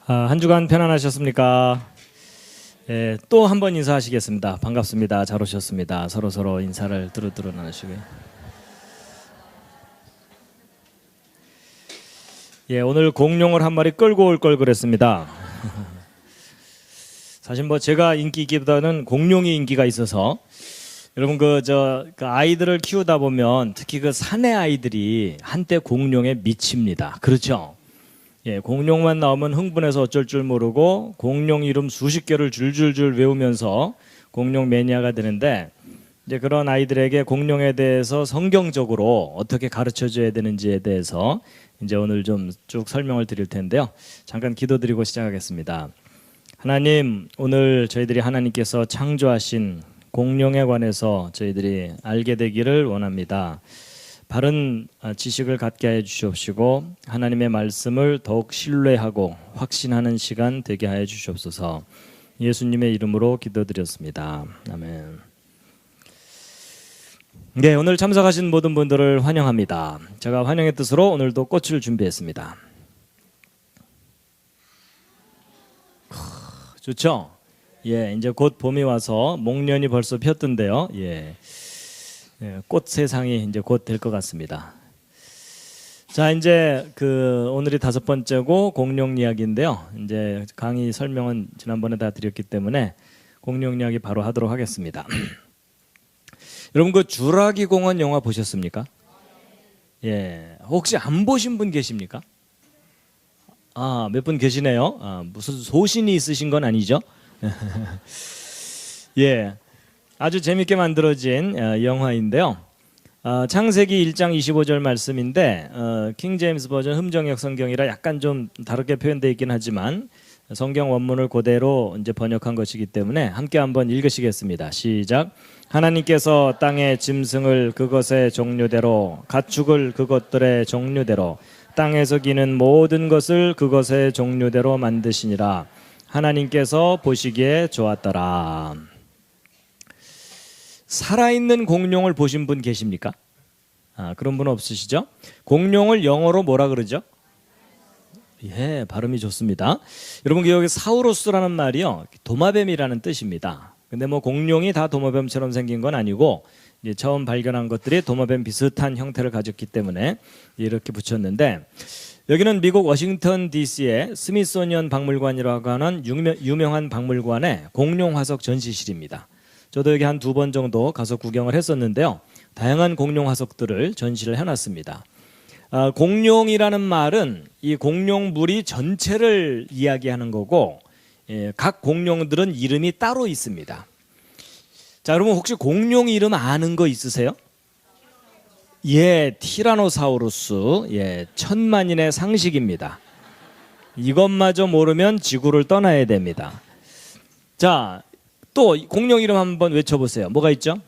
한 주간 편안하셨습니까? 또 한 번 인사하시겠습니다. 반갑습니다. 잘 오셨습니다. 서로 인사를 두루두루 나누시고요. 오늘 공룡을 한 마리 끌고 올 걸 그랬습니다. 사실 제가 인기 있기보다는 공룡이 인기가 있어서, 여러분 그 아이들을 키우다 보면 특히 그 사내 아이들이 한때 공룡에 미칩니다. 그렇죠? 공룡만 나오면 흥분해서 어쩔 줄 모르고 공룡 이름 수십 개를 줄줄줄 외우면서 공룡 매니아가 되는데, 이제 그런 아이들에게 공룡에 대해서 성경적으로 어떻게 가르쳐줘야 되는지에 대해서 이제 오늘 좀 쭉 설명을 드릴 텐데요. 잠깐 기도드리고 시작하겠습니다. 하나님, 오늘 저희들이 하나님께서 창조하신 공룡에 관해서 저희들이 알게 되기를 원합니다. 바른 지식을 갖게 해 주시옵시고 하나님의 말씀을 더욱 신뢰하고 확신하는 시간 되게 하여 주시옵소서. 예수님의 이름으로 기도드렸습니다. 아멘. 오늘 참석하신 모든 분들을 환영합니다. 제가 환영의 뜻으로 오늘도 꽃을 준비했습니다. 좋죠? 이제 곧 봄이 와서 목련이 벌써 폈던데요. 꽃 세상이 이제 곧 될 것 같습니다. 자, 이제 오늘이 5번째고 공룡 이야기인데요. 이제 강의 설명은 지난번에 다 드렸기 때문에 공룡 이야기 바로 하도록 하겠습니다. 여러분 그 주라기 공원 영화 보셨습니까? 혹시 안 보신 분 계십니까? 몇 분 계시네요. 무슨 소신이 있으신 건 아니죠? 아주 재밌게 만들어진 영화인데요. 창세기 1장 25절 말씀인데 킹 제임스 버전 흠정역 성경이라 약간 좀 다르게 표현되어 있긴 하지만 성경 원문을 그대로 이제 번역한 것이기 때문에 함께 한번 읽으시겠습니다. 시작. 하나님께서 땅의 짐승을 그것의 종류대로, 가축을 그것들의 종류대로, 땅에서 기는 모든 것을 그것의 종류대로 만드시니라. 하나님께서 보시기에 좋았더라. 살아있는 공룡을 보신 분 계십니까? 그런 분 없으시죠? 공룡을 영어로 뭐라 그러죠? 발음이 좋습니다. 여러분 여기 사우루스라는 말이요, 도마뱀이라는 뜻입니다. 근데 공룡이 다 도마뱀처럼 생긴 건 아니고 이제 처음 발견한 것들이 도마뱀 비슷한 형태를 가졌기 때문에 이렇게 붙였는데, 여기는 미국 워싱턴 DC의 스미소니언 박물관이라고 하는 유명한 박물관의 공룡 화석 전시실입니다. 저도 여기 한 2번 정도 가서 구경을 했었는데요. 다양한 공룡 화석들을 전시를 해놨습니다. 공룡이라는 말은 이 공룡 무리 전체를 이야기하는 거고, 각 공룡들은 이름이 따로 있습니다. 자, 여러분 혹시 공룡 이름 아는 거 있으세요? 티라노사우루스. 천만인의 상식입니다. 이것마저 모르면 지구를 떠나야 됩니다. 자, 또 공룡 이름 한번 외쳐보세요. 뭐가 있죠?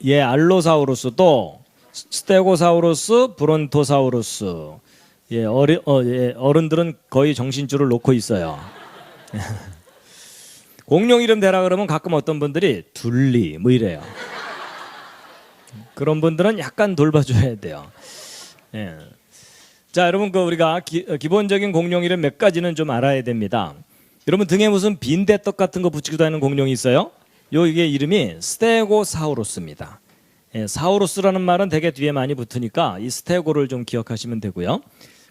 알로사우루스, 또 스테고사우루스, 브론토사우루스. 어른들은 거의 정신줄을 놓고 있어요. 공룡 이름 대라 그러면 가끔 어떤 분들이 둘리 이래요. 그런 분들은 약간 돌봐줘야 돼요. 자, 여러분 우리가 기본적인 공룡 이름 몇 가지는 좀 알아야 됩니다. 여러분 등에 무슨 빈대떡 같은 거 붙이기도 하는 공룡이 있어요. 이게 이름이 스테고사우루스입니다. 사우루스라는 말은 되게 뒤에 많이 붙으니까 이 스테고를 좀 기억하시면 되고요.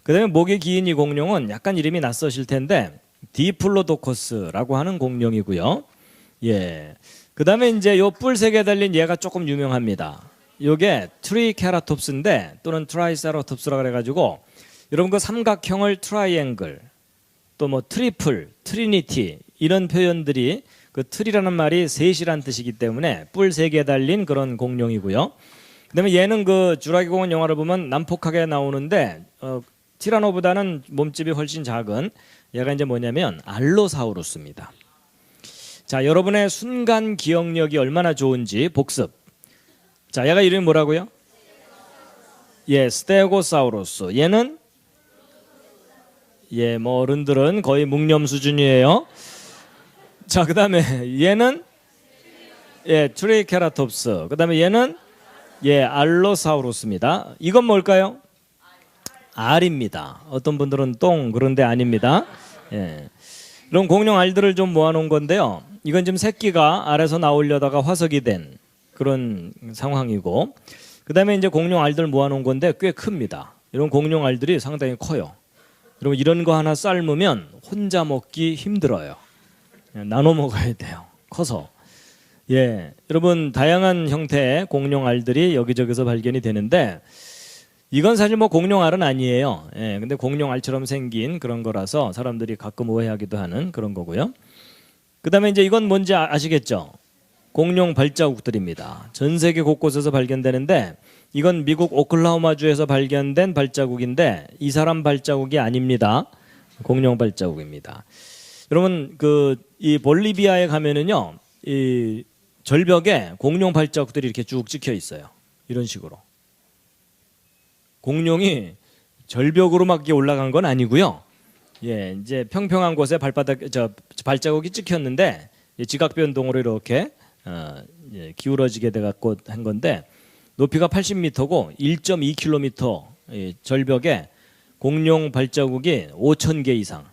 그 다음에 목이 긴 이 공룡은 약간 이름이 낯서실 텐데 디플로도커스라고 하는 공룡이고요. 그 다음에 이제 요 뿔 3개 달린 얘가 조금 유명합니다. 요게 트리케라톱스인데, 또는 트라이세라톱스라 그래가지고, 여러분 그 삼각형을 트라이앵글, 또 트리플, 트리니티 이런 표현들이, 그 트리라는 말이 셋이란 뜻이기 때문에 뿔 3개 달린 그런 공룡이고요. 그 다음에 얘는 그 주라기 공원 영화를 보면 난폭하게 나오는데 티라노보다는 몸집이 훨씬 작은 얘가 이제 뭐냐면 알로사우루스입니다. 자, 여러분의 순간 기억력이 얼마나 좋은지 복습. 자, 얘가 이름이 뭐라고요? 스테고사우루스. 얘는 어른들은 거의 묵념 수준이에요. 자, 그 다음에 얘는 트리케라톱스. 그 다음에 얘는 알로사우루스입니다. 이건 뭘까요? 알입니다. 어떤 분들은 똥 그런데 아닙니다. 예. 이런 공룡 알들을 좀 모아놓은 건데요. 이건 지금 새끼가 알에서 나오려다가 화석이 된 그런 상황이고, 그 다음에 이제 공룡 알들 모아놓은 건데 꽤 큽니다. 이런 공룡 알들이 상당히 커요. 여러분 이런 거 하나 삶으면 혼자 먹기 힘들어요. 나눠 먹어야 돼요. 커서. 예, 여러분 다양한 형태의 공룡 알들이 여기저기서 발견이 되는데, 이건 사실 뭐 공룡 알은 아니에요. 예, 근데 공룡 알처럼 생긴 그런 거라서 사람들이 가끔 오해하기도 하는 그런 거고요. 그 다음에 이제 이건 뭔지 아시겠죠? 공룡 발자국들입니다. 전 세계 곳곳에서 발견되는데, 이건 미국 오클라호마주에서 발견된 발자국인데 이 사람 발자국이 아닙니다. 공룡 발자국입니다. 여러분 이 볼리비아에 가면은요, 이 절벽에 공룡 발자국들이 이렇게 쭉 찍혀 있어요. 이런 식으로. 공룡이 절벽으로 막 올라간 건 아니고요. 예, 이제 평평한 곳에 발자국이 찍혔는데 지각 변동으로 이렇게 기울어지게 돼 갖고 한 건데, 높이가 80m고 1.2km 절벽에 공룡 발자국이 5,000개 이상,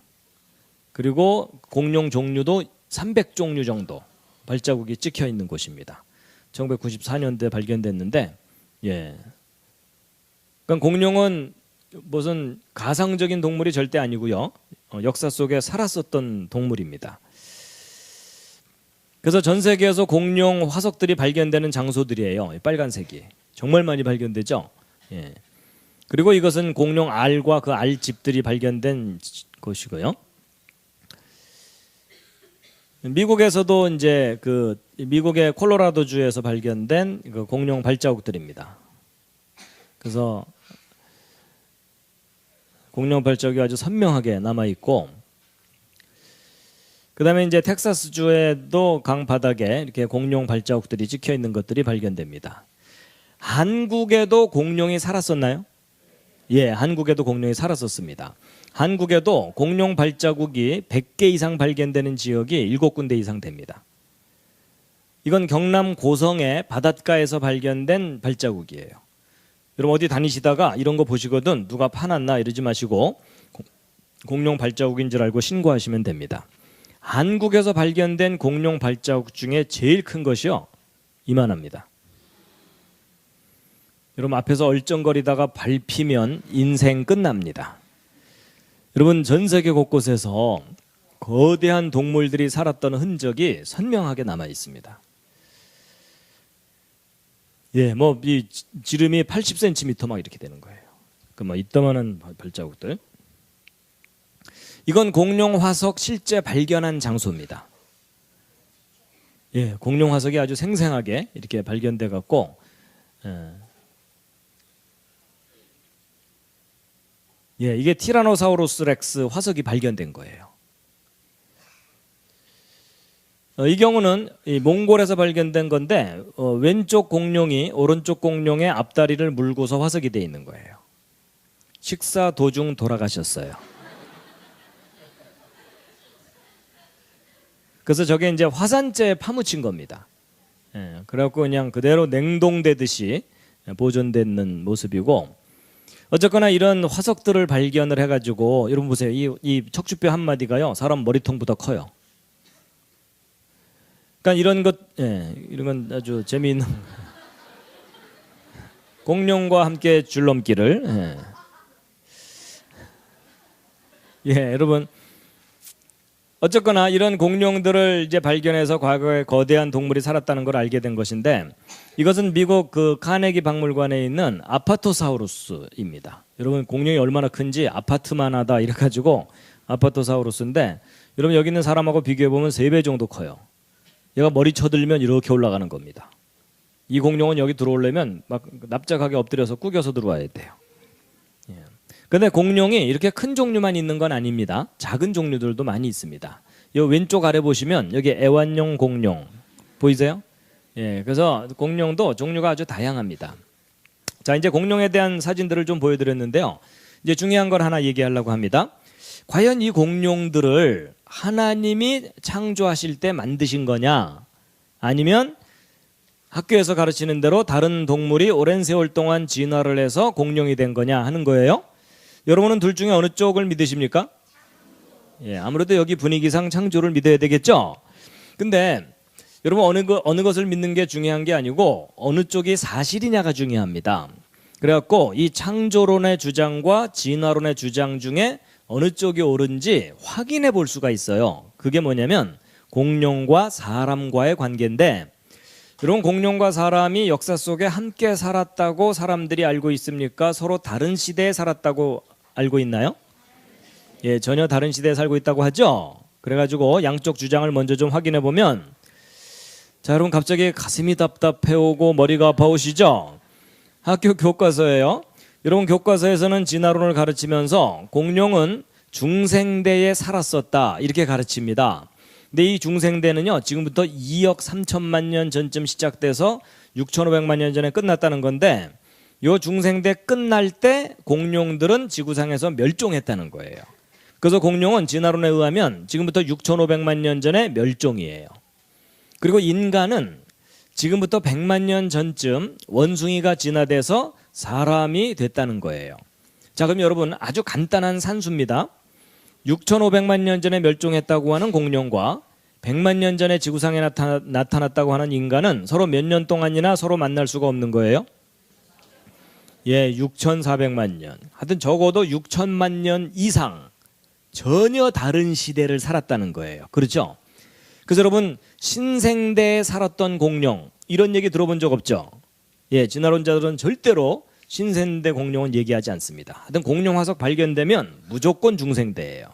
그리고 공룡 종류도 300종류 정도 발자국이 찍혀 있는 곳입니다. 1994년도에 발견됐는데, 예. 그러니까 공룡은 무슨 가상적인 동물이 절대 아니고요. 역사 속에 살았었던 동물입니다. 그래서 전 세계에서 공룡 화석들이 발견되는 장소들이에요. 빨간색이 정말 많이 발견되죠. 예. 그리고 이것은 공룡 알과 그 알집들이 발견된 곳이고요. 미국에서도 이제 미국의 콜로라도주에서 발견된 그 공룡 발자국들입니다. 그래서 공룡 발자국이 아주 선명하게 남아 있고, 그다음에 이제 텍사스주에도 강 바닥에 이렇게 공룡 발자국들이 찍혀 있는 것들이 발견됩니다. 한국에도 공룡이 살았었나요? 예, 한국에도 공룡이 살았었습니다. 한국에도 공룡 발자국이 100개 이상 발견되는 지역이 7군데 이상 됩니다. 이건 경남 고성의 바닷가에서 발견된 발자국이에요. 여러분 어디 다니시다가 이런 거 보시거든 누가 파놨나 이러지 마시고 공룡 발자국인 줄 알고 신고하시면 됩니다. 한국에서 발견된 공룡 발자국 중에 제일 큰 것이요, 이만합니다. 여러분 앞에서 얼쩡거리다가 밟히면 인생 끝납니다. 여러분 전 세계 곳곳에서 거대한 동물들이 살았던 흔적이 선명하게 남아 있습니다. 예, 뭐 이 지름이 80cm 막 이렇게 되는 거예요. 그 뭐 이따만한 발자국들. 이건 공룡 화석 실제 발견한 장소입니다. 예, 공룡 화석이 아주 생생하게 이렇게 발견돼 갖고, 예, 이게 티라노사우루스 렉스 화석이 발견된 거예요. 이 경우는 이 몽골에서 발견된 건데, 왼쪽 공룡이 오른쪽 공룡의 앞다리를 물고서 화석이 돼 있는 거예요. 식사 도중 돌아가셨어요. 그래서 저게 이제 화산재에 파묻힌 겁니다. 예, 그래갖고 그냥 그대로 냉동되듯이 보존되는 모습이고, 어쨌거나 이런 화석들을 발견을 해가지고, 여러분 보세요. 이 척추뼈 한 마디가요, 사람 머리통보다 커요. 그러니까 이런 것, 예, 이런 건 아주 재미있는 공룡과 함께 줄넘기를. 예, 여러분 어쨌거나 이런 공룡들을 이제 발견해서 과거에 거대한 동물이 살았다는 걸 알게 된 것인데, 이것은 미국 그 카네기 박물관에 있는 아파토사우루스입니다. 여러분 공룡이 얼마나 큰지 아파트만 하다 이래가지고 아파토사우루스인데, 여러분 여기 있는 사람하고 비교해 보면 3배 정도 커요. 얘가 머리 쳐들면 이렇게 올라가는 겁니다. 이 공룡은 여기 들어오려면 막 납작하게 엎드려서 구겨서 들어와야 돼요. 근데 공룡이 이렇게 큰 종류만 있는 건 아닙니다. 작은 종류들도 많이 있습니다. 이 왼쪽 아래 보시면 여기 애완용 공룡 보이세요? 예, 그래서 공룡도 종류가 아주 다양합니다. 자, 이제 공룡에 대한 사진들을 좀 보여드렸는데요. 이제 중요한 걸 하나 얘기하려고 합니다. 과연 이 공룡들을 하나님이 창조하실 때 만드신 거냐, 아니면 학교에서 가르치는 대로 다른 동물이 오랜 세월 동안 진화를 해서 공룡이 된 거냐 하는 거예요. 여러분은 둘 중에 어느 쪽을 믿으십니까? 예, 아무래도 여기 분위기상 창조를 믿어야 되겠죠. 근데 여러분 어느 것을 믿는 게 중요한 게 아니고 어느 쪽이 사실이냐가 중요합니다. 그래갖고 이 창조론의 주장과 진화론의 주장 중에 어느 쪽이 옳은지 확인해 볼 수가 있어요. 그게 뭐냐면 공룡과 사람과의 관계인데, 여러분 공룡과 사람이 역사 속에 함께 살았다고 사람들이 알고 있습니까? 서로 다른 시대에 살았다고 알고 있나요? 예, 전혀 다른 시대에 살고 있다고 하죠. 그래가지고 양쪽 주장을 먼저 좀 확인해 보면, 자, 여러분 갑자기 가슴이 답답해 오고 머리가 아파오시죠? 학교 교과서예요. 여러분 교과서에서는 진화론을 가르치면서 공룡은 중생대에 살았었다 이렇게 가르칩니다. 근데 이 중생대는요, 지금부터 2억 3천만 년 전쯤 시작돼서 6,500만 년 전에 끝났다는 건데, 요 중생대 끝날 때 공룡들은 지구상에서 멸종했다는 거예요. 그래서 공룡은 진화론에 의하면 지금부터 6,500만 년 전에 멸종이에요. 그리고 인간은 지금부터 100만 년 전쯤 원숭이가 진화돼서 사람이 됐다는 거예요. 자, 그럼 여러분 아주 간단한 산수입니다. 6,500만 년 전에 멸종했다고 하는 공룡과 100만 년 전에 지구상에 나타났다고 하는 인간은 서로 몇 년 동안이나 서로 만날 수가 없는 거예요? 예, 6,400만 년. 하여튼 적어도 6천만 년 이상 전혀 다른 시대를 살았다는 거예요. 그렇죠? 그래서 여러분 신생대에 살았던 공룡 이런 얘기 들어본 적 없죠? 예, 진화론자들은 절대로 신생대 공룡은 얘기하지 않습니다. 하여튼 공룡 화석 발견되면 무조건 중생대예요.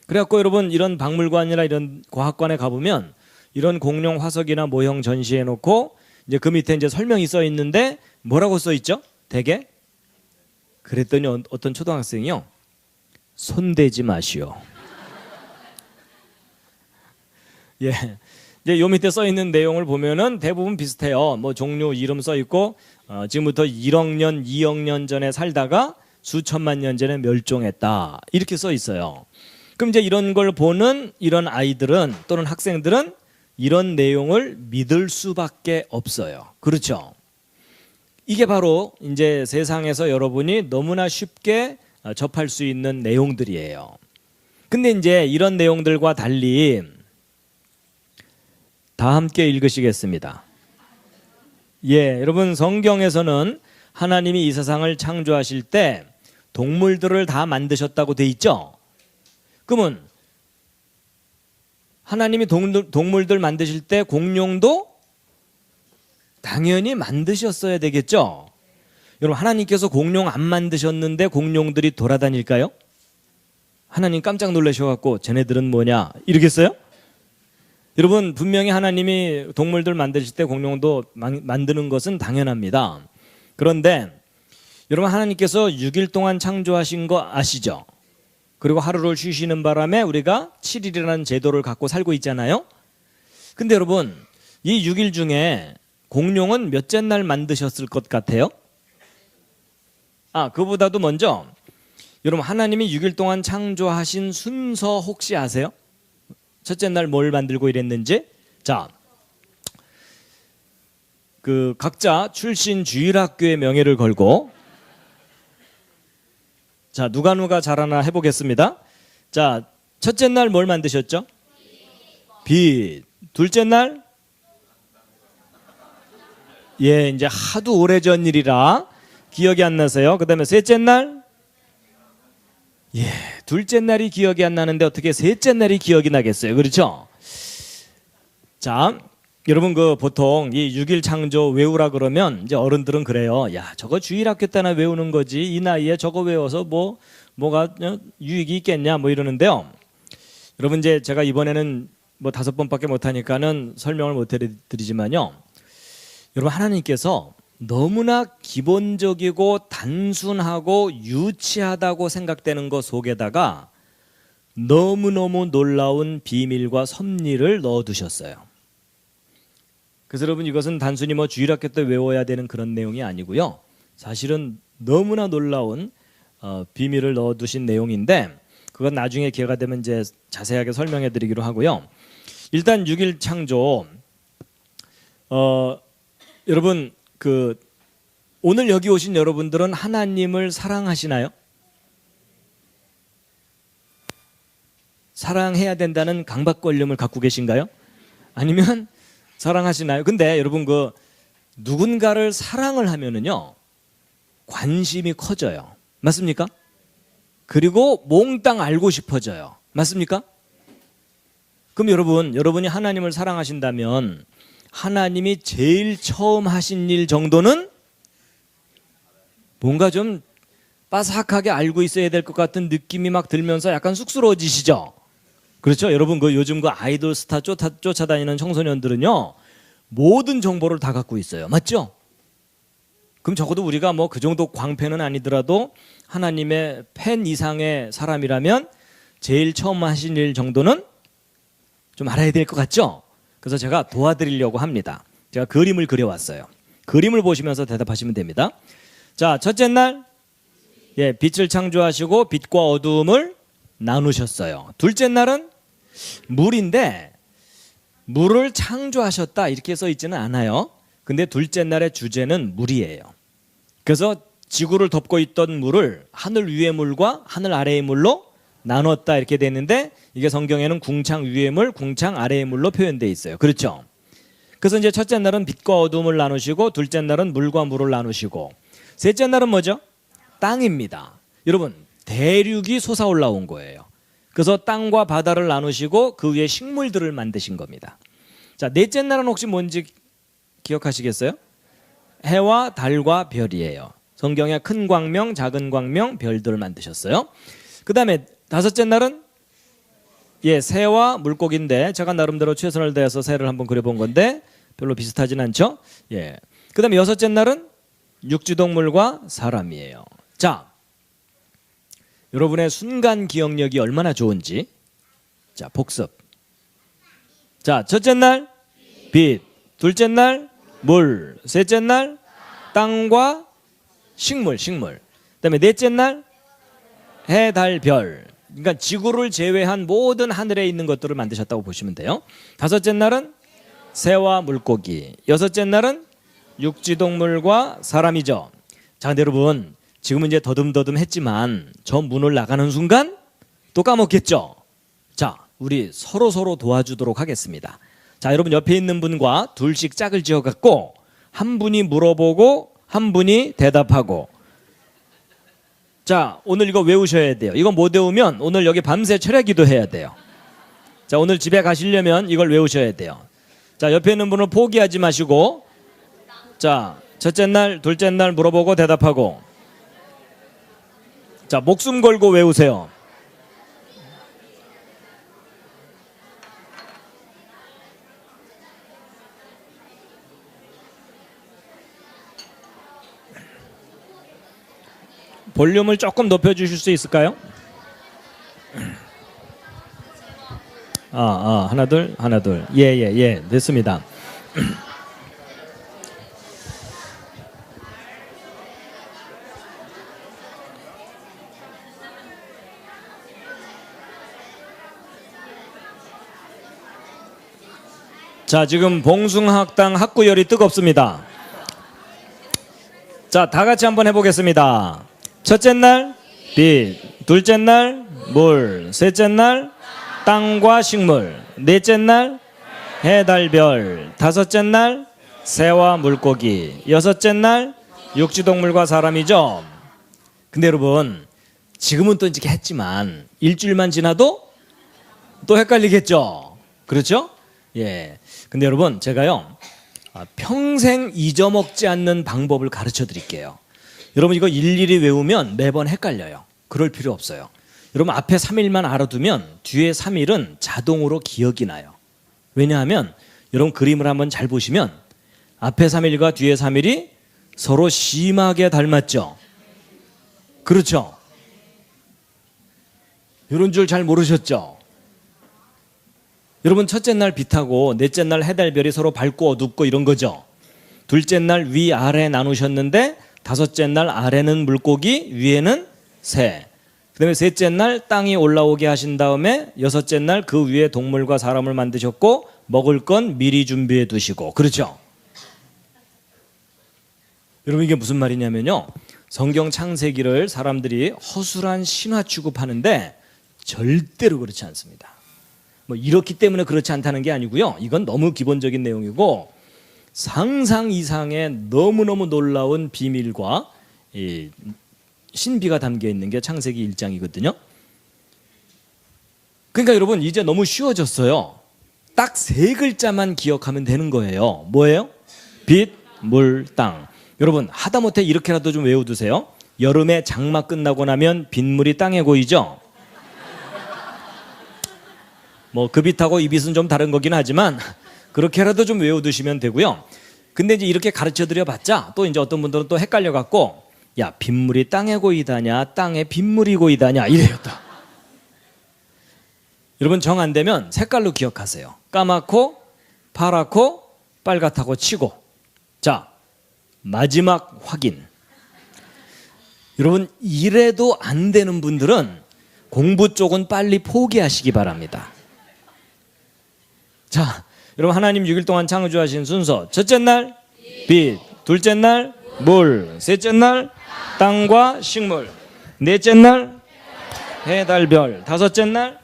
그래갖고 여러분 이런 박물관이나 이런 과학관에 가보면 이런 공룡 화석이나 모형 전시해 놓고 이제 그 밑에 이제 설명이 써 있는데 뭐라고 써 있죠? 대개? 그랬더니 어떤 초등학생이요, 손대지 마시오. 예. 이제 요 밑에 써 있는 내용을 보면은 대부분 비슷해요. 뭐 종류 이름 써 있고, 지금부터 1억 년, 2억 년 전에 살다가 수천만 년 전에 멸종했다. 이렇게 써 있어요. 그럼 이제 이런 걸 보는 이런 아이들은 또는 학생들은 이런 내용을 믿을 수밖에 없어요. 그렇죠? 이게 바로 이제 세상에서 여러분이 너무나 쉽게 접할 수 있는 내용들이에요. 근데 이제 이런 내용들과 달리 다 함께 읽으시겠습니다. 예, 여러분 성경에서는 하나님이 이 세상을 창조하실 때 동물들을 다 만드셨다고 돼 있죠? 그러면 하나님이 동물들 만드실 때 공룡도 당연히 만드셨어야 되겠죠? 여러분 하나님께서 공룡 안 만드셨는데 공룡들이 돌아다닐까요? 하나님 깜짝 놀라셔갖고 쟤네들은 뭐냐 이러겠어요? 여러분 분명히 하나님이 동물들 만드실 때 공룡도 만드는 것은 당연합니다. 그런데 여러분 하나님께서 6일 동안 창조하신 거 아시죠? 그리고 하루를 쉬시는 바람에 우리가 7일이라는 제도를 갖고 살고 있잖아요. 근데 여러분 이 6일 중에 공룡은 몇째 날 만드셨을 것 같아요? 그보다도 먼저 여러분 하나님이 6일 동안 창조하신 순서 혹시 아세요? 첫째 날 뭘 만들고 이랬는지? 자, 그 각자 출신 주일학교의 명예를 걸고, 자 누가 잘하나 해보겠습니다. 자, 첫째 날 뭘 만드셨죠? 빛. 둘째 날? 예, 이제 하도 오래전 일이라 기억이 안 나세요. 그 다음에 셋째 날? 예, 둘째 날이 기억이 안 나는데 어떻게 셋째 날이 기억이 나겠어요? 그렇죠? 자, 여러분 그 보통 이 6일 창조 외우라 그러면 이제 어른들은 그래요. 야, 저거 주일학교 때나 외우는 거지. 이 나이에 저거 외워서 뭐가 유익이 있겠냐 뭐 이러는데요. 여러분 이제 제가 이번에는 뭐 5번밖에 못 하니까는 설명을 못 해드리지만요. 여러분 하나님께서 너무나 기본적이고 단순하고 유치하다고 생각되는 것 속에다가 너무너무 놀라운 비밀과 섭리를 넣어두셨어요. 그래서 여러분 이것은 단순히 뭐 주일학교 때 외워야 되는 그런 내용이 아니고요. 사실은 너무나 놀라운 비밀을 넣어두신 내용인데 그건 나중에 기회가 되면 이제 자세하게 설명해 드리기로 하고요. 일단 6일 창조 여러분 오늘 여기 오신 여러분들은 하나님을 사랑하시나요? 사랑해야 된다는 강박관념을 갖고 계신가요? 아니면 사랑하시나요? 근데 여러분 그 누군가를 사랑을 하면은요 관심이 커져요. 맞습니까? 그리고 몽땅 알고 싶어져요. 맞습니까? 그럼 여러분이 하나님을 사랑하신다면 하나님이 제일 처음 하신 일 정도는 뭔가 좀 빠삭하게 알고 있어야 될 것 같은 느낌이 막 들면서 약간 쑥스러워지시죠? 그렇죠? 여러분 그 요즘 그 아이돌 스타 쫓아다니는 청소년들은요 모든 정보를 다 갖고 있어요. 맞죠? 그럼 적어도 우리가 뭐 그 정도 광팬은 아니더라도 하나님의 팬 이상의 사람이라면 제일 처음 하신 일 정도는 좀 알아야 될 것 같죠? 그래서 제가 도와드리려고 합니다. 제가 그림을 그려왔어요. 그림을 보시면서 대답하시면 됩니다. 자, 첫째 날 빛을 창조하시고 빛과 어두움을 나누셨어요. 둘째 날은 물인데 물을 창조하셨다 이렇게 써 있지는 않아요. 근데 둘째 날의 주제는 물이에요. 그래서 지구를 덮고 있던 물을 하늘 위의 물과 하늘 아래의 물로 나눴다 이렇게 되는데 이게 성경에는 궁창 위의 물, 궁창 아래의 물로 표현되어 있어요. 그렇죠? 그래서 이제 첫째 날은 빛과 어둠을 나누시고 둘째 날은 물과 물을 나누시고 셋째 날은 뭐죠? 땅입니다. 여러분 대륙이 솟아 올라온 거예요. 그래서 땅과 바다를 나누시고 그 위에 식물들을 만드신 겁니다. 자, 넷째 날은 혹시 뭔지 기억하시겠어요? 해와 달과 별이에요. 성경에 큰 광명, 작은 광명, 별들을 만드셨어요. 그 다음에 다섯째 날은 새와 물고기인데 제가 나름대로 최선을 다해서 새를 한번 그려본 건데 별로 비슷하진 않죠? 그 다음에 여섯째 날은 육지동물과 사람이에요. 자, 여러분의 순간 기억력이 얼마나 좋은지 자 복습. 자, 첫째 날 빛, 둘째 날 물, 셋째 날 땅과 식물. 그다음에 넷째 날 해, 달, 별. 그러니까 지구를 제외한 모든 하늘에 있는 것들을 만드셨다고 보시면 돼요. 다섯째 날은 새와 물고기. 여섯째 날은 육지동물과 사람이죠. 자, 근데 여러분 지금은 이제 더듬더듬 했지만 저 문을 나가는 순간 또 까먹겠죠? 자, 우리 서로 도와주도록 하겠습니다. 자, 여러분 옆에 있는 분과 둘씩 짝을 지어갖고 한 분이 물어보고 한 분이 대답하고. 자, 오늘 이거 외우셔야 돼요. 이거 못 외우면 오늘 여기 밤새 철야기도 해야 돼요. 자, 오늘 집에 가시려면 이걸 외우셔야 돼요. 자, 옆에 있는 분을 포기하지 마시고 자, 첫째 날, 둘째 날 물어보고 대답하고. 자, 목숨 걸고 외우세요. 볼륨을 조금 높여주실 수 있을까요? 하나 둘. 예, 됐습니다. 자, 지금 봉숭아학당 학구열이 뜨겁습니다. 자, 다 같이 한번 해보겠습니다. 첫째 날 빛, 둘째 날 물, 셋째 날 땅과 식물, 넷째 날 해, 달, 별, 다섯째 날 새와 물고기, 여섯째 날 육지동물과 사람이죠. 근데 여러분 지금은 또 이렇게 했지만 일주일만 지나도 또 헷갈리겠죠. 그렇죠? 근데 여러분 제가요 평생 잊어먹지 않는 방법을 가르쳐 드릴게요. 여러분 이거 일일이 외우면 매번 헷갈려요. 그럴 필요 없어요. 여러분 앞에 3일만 알아두면 뒤에 3일은 자동으로 기억이 나요. 왜냐하면 여러분 그림을 한번 잘 보시면 앞에 3일과 뒤에 3일이 서로 심하게 닮았죠. 그렇죠? 이런 줄 잘 모르셨죠? 여러분 첫째 날 빛하고 넷째 날 해달별이 서로 밝고 어둡고 이런 거죠. 둘째 날 위아래 나누셨는데 다섯째 날 아래는 물고기 위에는 새. 그 다음에 셋째 날 땅이 올라오게 하신 다음에 여섯째 날 그 위에 동물과 사람을 만드셨고 먹을 건 미리 준비해 두시고. 그렇죠? 여러분 이게 무슨 말이냐면요 성경 창세기를 사람들이 허술한 신화 취급하는데 절대로 그렇지 않습니다. 뭐 이렇기 때문에 그렇지 않다는 게 아니고요. 이건 너무 기본적인 내용이고 상상 이상의 너무너무 놀라운 비밀과 이 신비가 담겨 있는 게 창세기 1장이거든요. 그러니까 여러분 이제 너무 쉬워졌어요. 딱 세 글자만 기억하면 되는 거예요. 뭐예요? 빛, 물, 땅. 여러분 하다못해 이렇게라도 좀 외워두세요. 여름에 장마 끝나고 나면 빗물이 땅에 고이죠. 뭐 그 빛하고 이 빛은 좀 다른 거긴 하지만 그렇게라도 좀 외워두시면 되고요. 근데 이제 이렇게 가르쳐드려 봤자 또 이제 어떤 분들은 또 헷갈려 갖고 야 빗물이 땅에 고이다냐 땅에 빗물이 고이다냐 이래요 또. 여러분 정 안 되면 색깔로 기억하세요. 까맣고 파랗고 빨갛다고 치고. 자 마지막 확인. 여러분 이래도 안 되는 분들은 공부 쪽은 빨리 포기하시기 바랍니다. 자 여러분 하나님 6일 동안 창조하신 순서 첫째 날 빛, 둘째 날 물, 셋째 날 땅과 식물, 넷째 날 해, 달, 별, 다섯째 날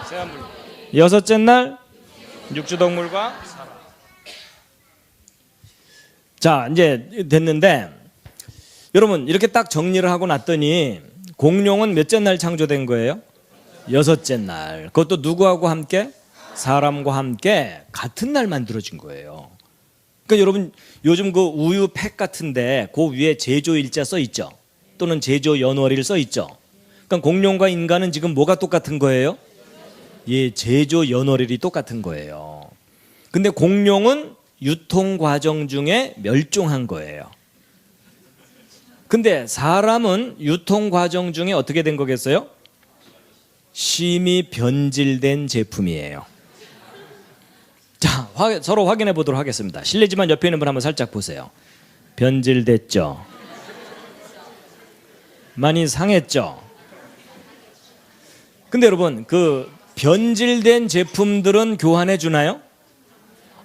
새하물, 여섯째 날 육주동물과 사람. 자 이제 됐는데 여러분 이렇게 딱 정리를 하고 났더니 공룡은 몇째 날 창조된 거예요? 여섯째 날. 그것도 누구하고 함께? 사람과 함께 같은 날 만들어진 거예요. 그러니까 여러분 요즘 그 우유 팩 같은데 그 위에 제조일자 써 있죠. 또는 제조 연월일 써 있죠. 그러니까 공룡과 인간은 지금 뭐가 똑같은 거예요? 예, 제조 연월일이 똑같은 거예요. 근데 공룡은 유통 과정 중에 멸종한 거예요. 근데 사람은 유통 과정 중에 어떻게 된 거겠어요? 심히 변질된 제품이에요. 자, 서로 확인해 보도록 하겠습니다. 실례지만 옆에 있는 분 한번 살짝 보세요. 변질됐죠? 많이 상했죠? 근데 여러분 그 변질된 제품들은 교환해 주나요?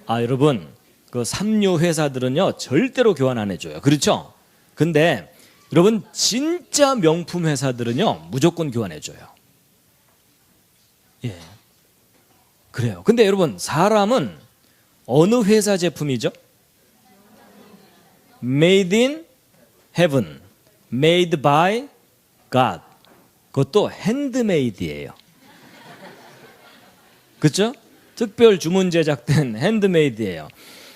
아 여러분 그 삼류 회사들은요 절대로 교환 안 해줘요. 그렇죠? 근데 여러분 진짜 명품 회사들은요 무조건 교환해 줘요. 예, 그래요. 근데 여러분 사람은 어느 회사 제품이죠? Made in heaven, made by God. 그것도 핸드메이드예요. 그렇죠? 특별 주문 제작된 핸드메이드예요.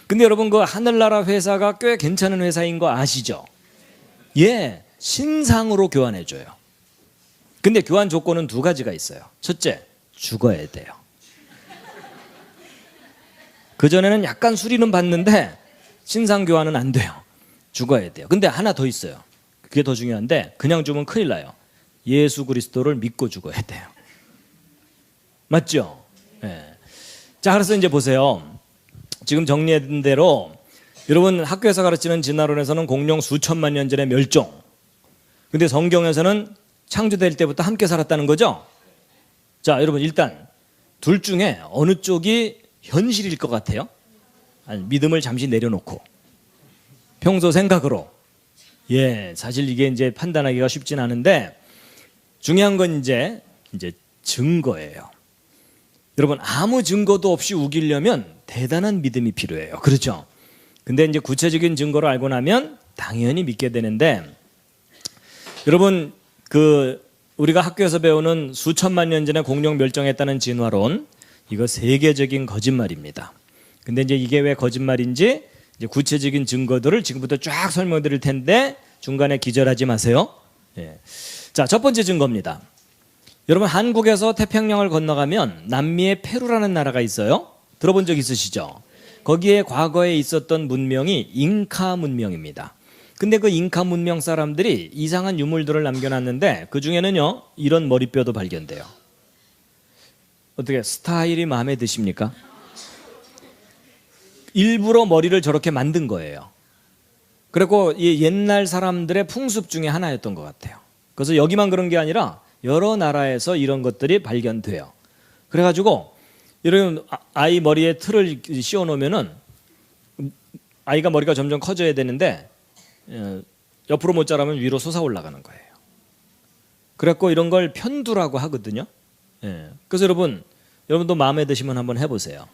근데 여러분 그 하늘나라 회사가 꽤 괜찮은 회사인 거 아시죠? 예, 신상으로 교환해 줘요. 근데 교환 조건은 두 가지가 있어요. 첫째, 죽어야 돼요. 그전에는 약간 수리는 받는데 신상 교환은 안 돼요. 죽어야 돼요. 근데 하나 더 있어요. 그게 더 중요한데 그냥 죽으면 큰일 나요. 예수 그리스도를 믿고 죽어야 돼요. 맞죠? 예. 자, 그래서 이제 보세요. 지금 정리한 대로 여러분 학교에서 가르치는 진화론에서는 공룡 수천만 년 전에 멸종. 근데 성경에서는 창조될 때부터 함께 살았다는 거죠? 자, 여러분 일단 둘 중에 어느 쪽이 현실일 것 같아요? 아니, 믿음을 잠시 내려놓고 평소 생각으로. 예, 사실 이게 이제 판단하기가 쉽진 않은데 중요한 건 이제 증거예요. 여러분 아무 증거도 없이 우기려면 대단한 믿음이 필요해요. 그렇죠? 근데 이제 구체적인 증거를 알고 나면 당연히 믿게 되는데 여러분 그 우리가 학교에서 배우는 수천만 년 전에 공룡 멸종했다는 진화론 이거 세계적인 거짓말입니다. 근데 이제 이게 왜 거짓말인지 이제 구체적인 증거들을 지금부터 쫙 설명드릴 텐데 중간에 기절하지 마세요. 예. 자, 첫 번째 증거입니다. 여러분 한국에서 태평양을 건너가면 남미의 페루라는 나라가 있어요. 들어본 적 있으시죠? 거기에 과거에 있었던 문명이 잉카 문명입니다. 근데 그 잉카 문명 사람들이 이상한 유물들을 남겨놨는데 그 중에는요 이런 머리뼈도 발견돼요. 어떻게 스타일이 마음에 드십니까? 일부러 머리를 저렇게 만든 거예요. 그리고 이 옛날 사람들의 풍습 중에 하나였던 것 같아요. 그래서 여기만 그런 게 아니라 여러 나라에서 이런 것들이 발견돼요. 그래가지고 이런 아이 머리에 틀을 씌워 놓으면은 아이가 머리가 점점 커져야 되는데 옆으로 못 자라면 위로 솟아 올라가는 거예요. 그래갖고 이런 걸 편두라고 하거든요. 예. 그래서 여러분도 마음에 드시면 한번 해보세요.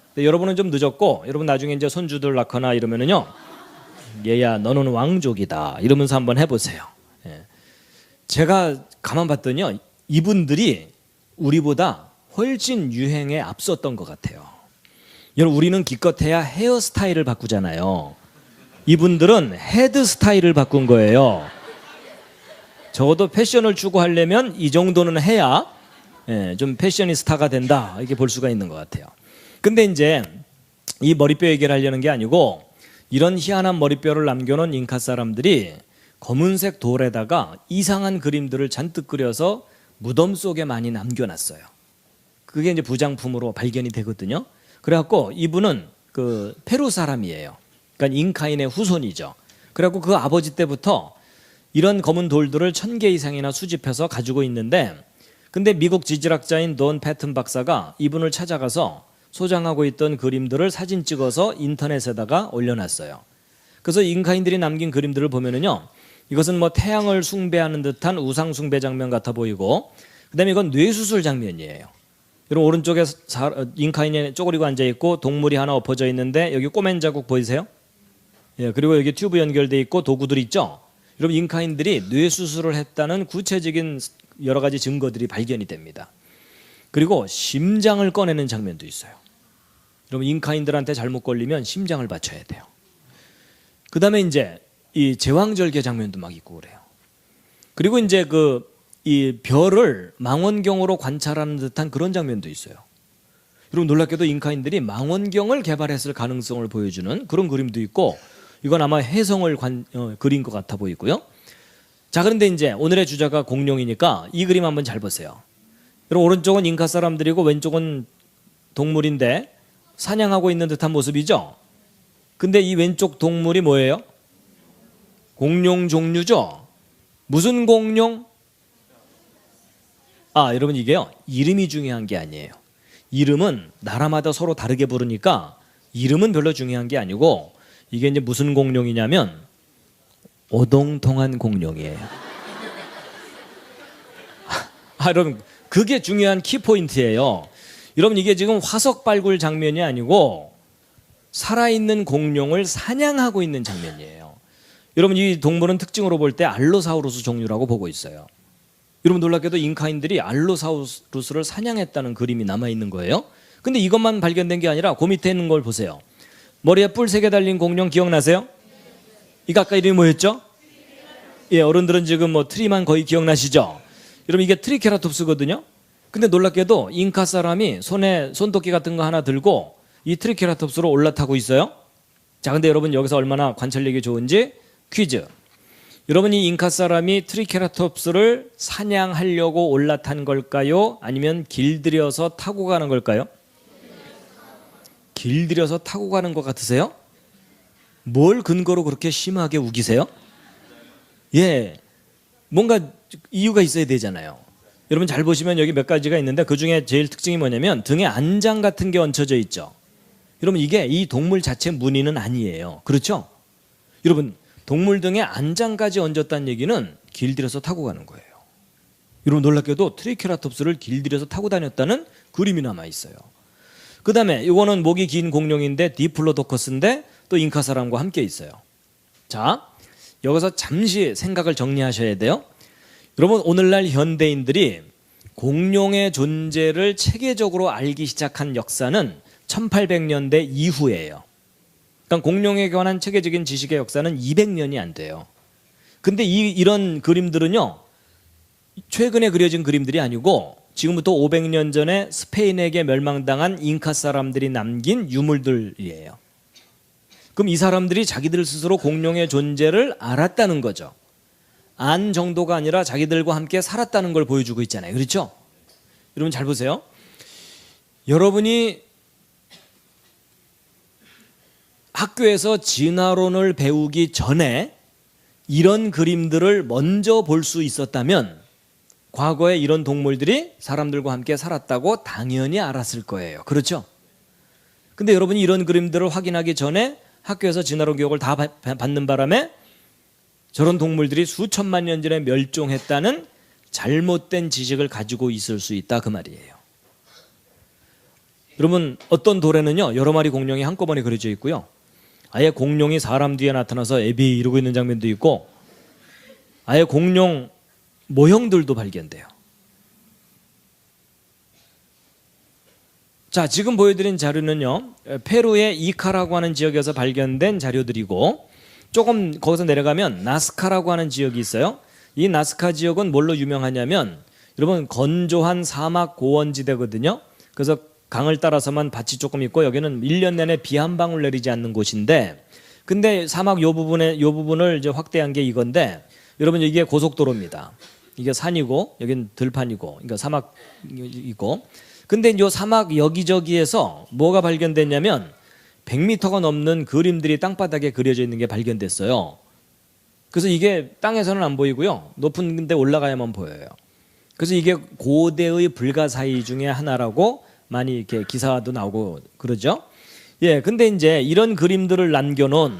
근데 여러분은 좀 늦었고, 여러분 나중에 이제 손주들 낳거나 이러면은요, 얘야 너는 왕족이다 이러면서 한번 해보세요. 예. 제가 가만 봤더니요, 이분들이 우리보다 훨씬 유행에 앞섰던 것 같아요. 여러분, 우리는 기껏해야 헤어스타일을 바꾸잖아요. 이분들은 헤드스타일을 바꾼 거예요. 적어도 패션을 추구하려면 이 정도는 해야 좀 패셔니스타가 된다, 이렇게 볼 수가 있는 것 같아요. 근데 이제 이 머리뼈 얘기를 하려는 게 아니고, 이런 희한한 머리뼈를 남겨놓은 잉카 사람들이 검은색 돌에다가 이상한 그림들을 잔뜩 그려서 무덤 속에 많이 남겨놨어요. 그게 이제 부장품으로 발견이 되거든요. 그래갖고 이분은 그 페루 사람이에요. 그러니까 잉카인의 후손이죠. 그래갖고 그 아버지 때부터 이런 검은 돌들을 1000개 이상이나 수집해서 가지고 있는데, 근데 미국 지질학자인 돈 패튼 박사가 이분을 찾아가서 소장하고 있던 그림들을 사진 찍어서 인터넷에다가 올려놨어요. 그래서 잉카인들이 남긴 그림들을 보면은요, 이것은 뭐 태양을 숭배하는 듯한 우상 숭배 장면 같아 보이고, 그다음에 이건 뇌수술 장면이에요. 여러분, 오른쪽에 잉카인이 쪼그리고 앉아 있고 동물이 하나 엎어져 있는데 여기 꼬맨 자국 보이세요? 예, 그리고 여기 튜브 연결돼 있고 도구들 있죠. 여러분, 잉카인들이 뇌수술을 했다는 구체적인 여러 가지 증거들이 발견이 됩니다. 그리고 심장을 꺼내는 장면도 있어요. 여러분, 잉카인들한테 잘못 걸리면 심장을 바쳐야 돼요. 그 다음에 이제 이 제왕절개 장면도 막 있고 그래요. 그리고 이제 이 별을 망원경으로 관찰하는 듯한 그런 장면도 있어요. 여러분, 놀랍게도 잉카인들이 망원경을 개발했을 가능성을 보여주는 그런 그림도 있고, 이건 아마 해성을 그린 것 같아 보이고요. 자, 그런데 이제 오늘의 주제가 공룡이니까 이 그림 한번 잘 보세요. 여러분, 오른쪽은 잉카 사람들이고 왼쪽은 동물인데 사냥하고 있는 듯한 모습이죠. 근데 이 왼쪽 동물이 뭐예요? 공룡 종류죠. 무슨 공룡? 여러분, 이게요, 이름이 중요한 게 아니에요. 이름은 나라마다 서로 다르게 부르니까 이름은 별로 중요한 게 아니고, 이게 이제 무슨 공룡이냐면 오동통한 공룡이에요. 여러분, 그게 중요한 키포인트예요. 여러분, 이게 지금 화석 발굴 장면이 아니고 살아있는 공룡을 사냥하고 있는 장면이에요. 여러분, 이 동물은 특징으로 볼 때 알로사우루스 종류라고 보고 있어요. 여러분, 놀랍게도 잉카인들이 알로사우루스를 사냥했다는 그림이 남아있는 거예요. 근데 이것만 발견된 게 아니라 그 밑에 있는 걸 보세요. 머리에 뿔 3개 달린 공룡 기억나세요? 이거 아까 이름이 뭐였죠? 예, 어른들은 지금 뭐 트리만 거의 기억나시죠? 여러분, 이게 트리케라톱스거든요. 근데 놀랍게도 잉카 사람이 손에 손도끼 같은 거 하나 들고 이 트리케라톱스로 올라타고 있어요. 자, 근데 여러분, 여기서 얼마나 관찰력이 좋은지 퀴즈. 여러분, 이 잉카 사람이 트리케라톱스를 사냥하려고 올라탄 걸까요? 아니면 길들여서 타고 가는 걸까요? 길들여서 타고 가는 것 같으세요? 뭘 근거로 그렇게 심하게 우기세요? 예, 뭔가 이유가 있어야 되잖아요. 여러분, 잘 보시면 여기 몇 가지가 있는데 그 중에 제일 특징이 뭐냐면 등에 안장 같은 게 얹혀져 있죠. 여러분, 이게 이 동물 자체 무늬는 아니에요. 그렇죠? 여러분, 동물 등에 안장까지 얹었다는 얘기는 길들여서 타고 가는 거예요. 여러분, 놀랍게도 트리케라톱스를 길들여서 타고 다녔다는 그림이 남아 있어요. 그 다음에 이거는 목이 긴 공룡인데 디플로도커스인데 또 잉카 사람과 함께 있어요. 자, 여기서 잠시 생각을 정리하셔야 돼요. 여러분, 오늘날 현대인들이 공룡의 존재를 체계적으로 알기 시작한 역사는 1800년대 이후예요. 그러니까 공룡에 관한 체계적인 지식의 역사는 200년이 안 돼요. 근데 이런 그림들은요, 최근에 그려진 그림들이 아니고 지금부터 500년 전에 스페인에게 멸망당한 잉카 사람들이 남긴 유물들이에요. 그럼 이 사람들이 자기들 스스로 공룡의 존재를 알았다는 거죠. 안 정도가 아니라 자기들과 함께 살았다는 걸 보여주고 있잖아요. 그렇죠? 여러분, 잘 보세요. 여러분이 학교에서 진화론을 배우기 전에 이런 그림들을 먼저 볼 수 있었다면 과거에 이런 동물들이 사람들과 함께 살았다고 당연히 알았을 거예요. 그렇죠? 근데 여러분이 이런 그림들을 확인하기 전에 학교에서 진화론 교육을 다 받는 바람에 저런 동물들이 수천만 년 전에 멸종했다는 잘못된 지식을 가지고 있을 수 있다 그 말이에요. 여러분 어떤 돌에는요 여러 마리 공룡이 한꺼번에 그려져 있고요. 아예 공룡이 사람 뒤에 나타나서 애비 이러고 있는 장면도 있고 아예 공룡 모형들도 발견돼요. 자, 지금 보여드린 자료는요 페루의 이카라고 하는 지역에서 발견된 자료들이고 조금 거기서 내려가면 나스카라고 하는 지역이 있어요. 이 나스카 지역은 뭘로 유명하냐면 여러분 건조한 사막 고원지대거든요. 그래서 강을 따라서만 밭이 조금 있고 여기는 1년 내내 비 한 방울 내리지 않는 곳인데 근데 사막 요 부분을 이제 확대한 게 이건데 여러분 이게 고속도로입니다. 이게 산이고 여기는 들판이고 그러니까 사막이고 근데 이 사막 여기저기에서 뭐가 발견됐냐면 100m가 넘는 그림들이 땅바닥에 그려져 있는 게 발견됐어요. 그래서 이게 땅에서는 안 보이고요. 높은 데 올라가야만 보여요. 그래서 이게 고대의 불가사의 중에 하나라고 많이 이렇게 기사도 나오고 그러죠. 예, 근데 이제 이런 그림들을 남겨놓은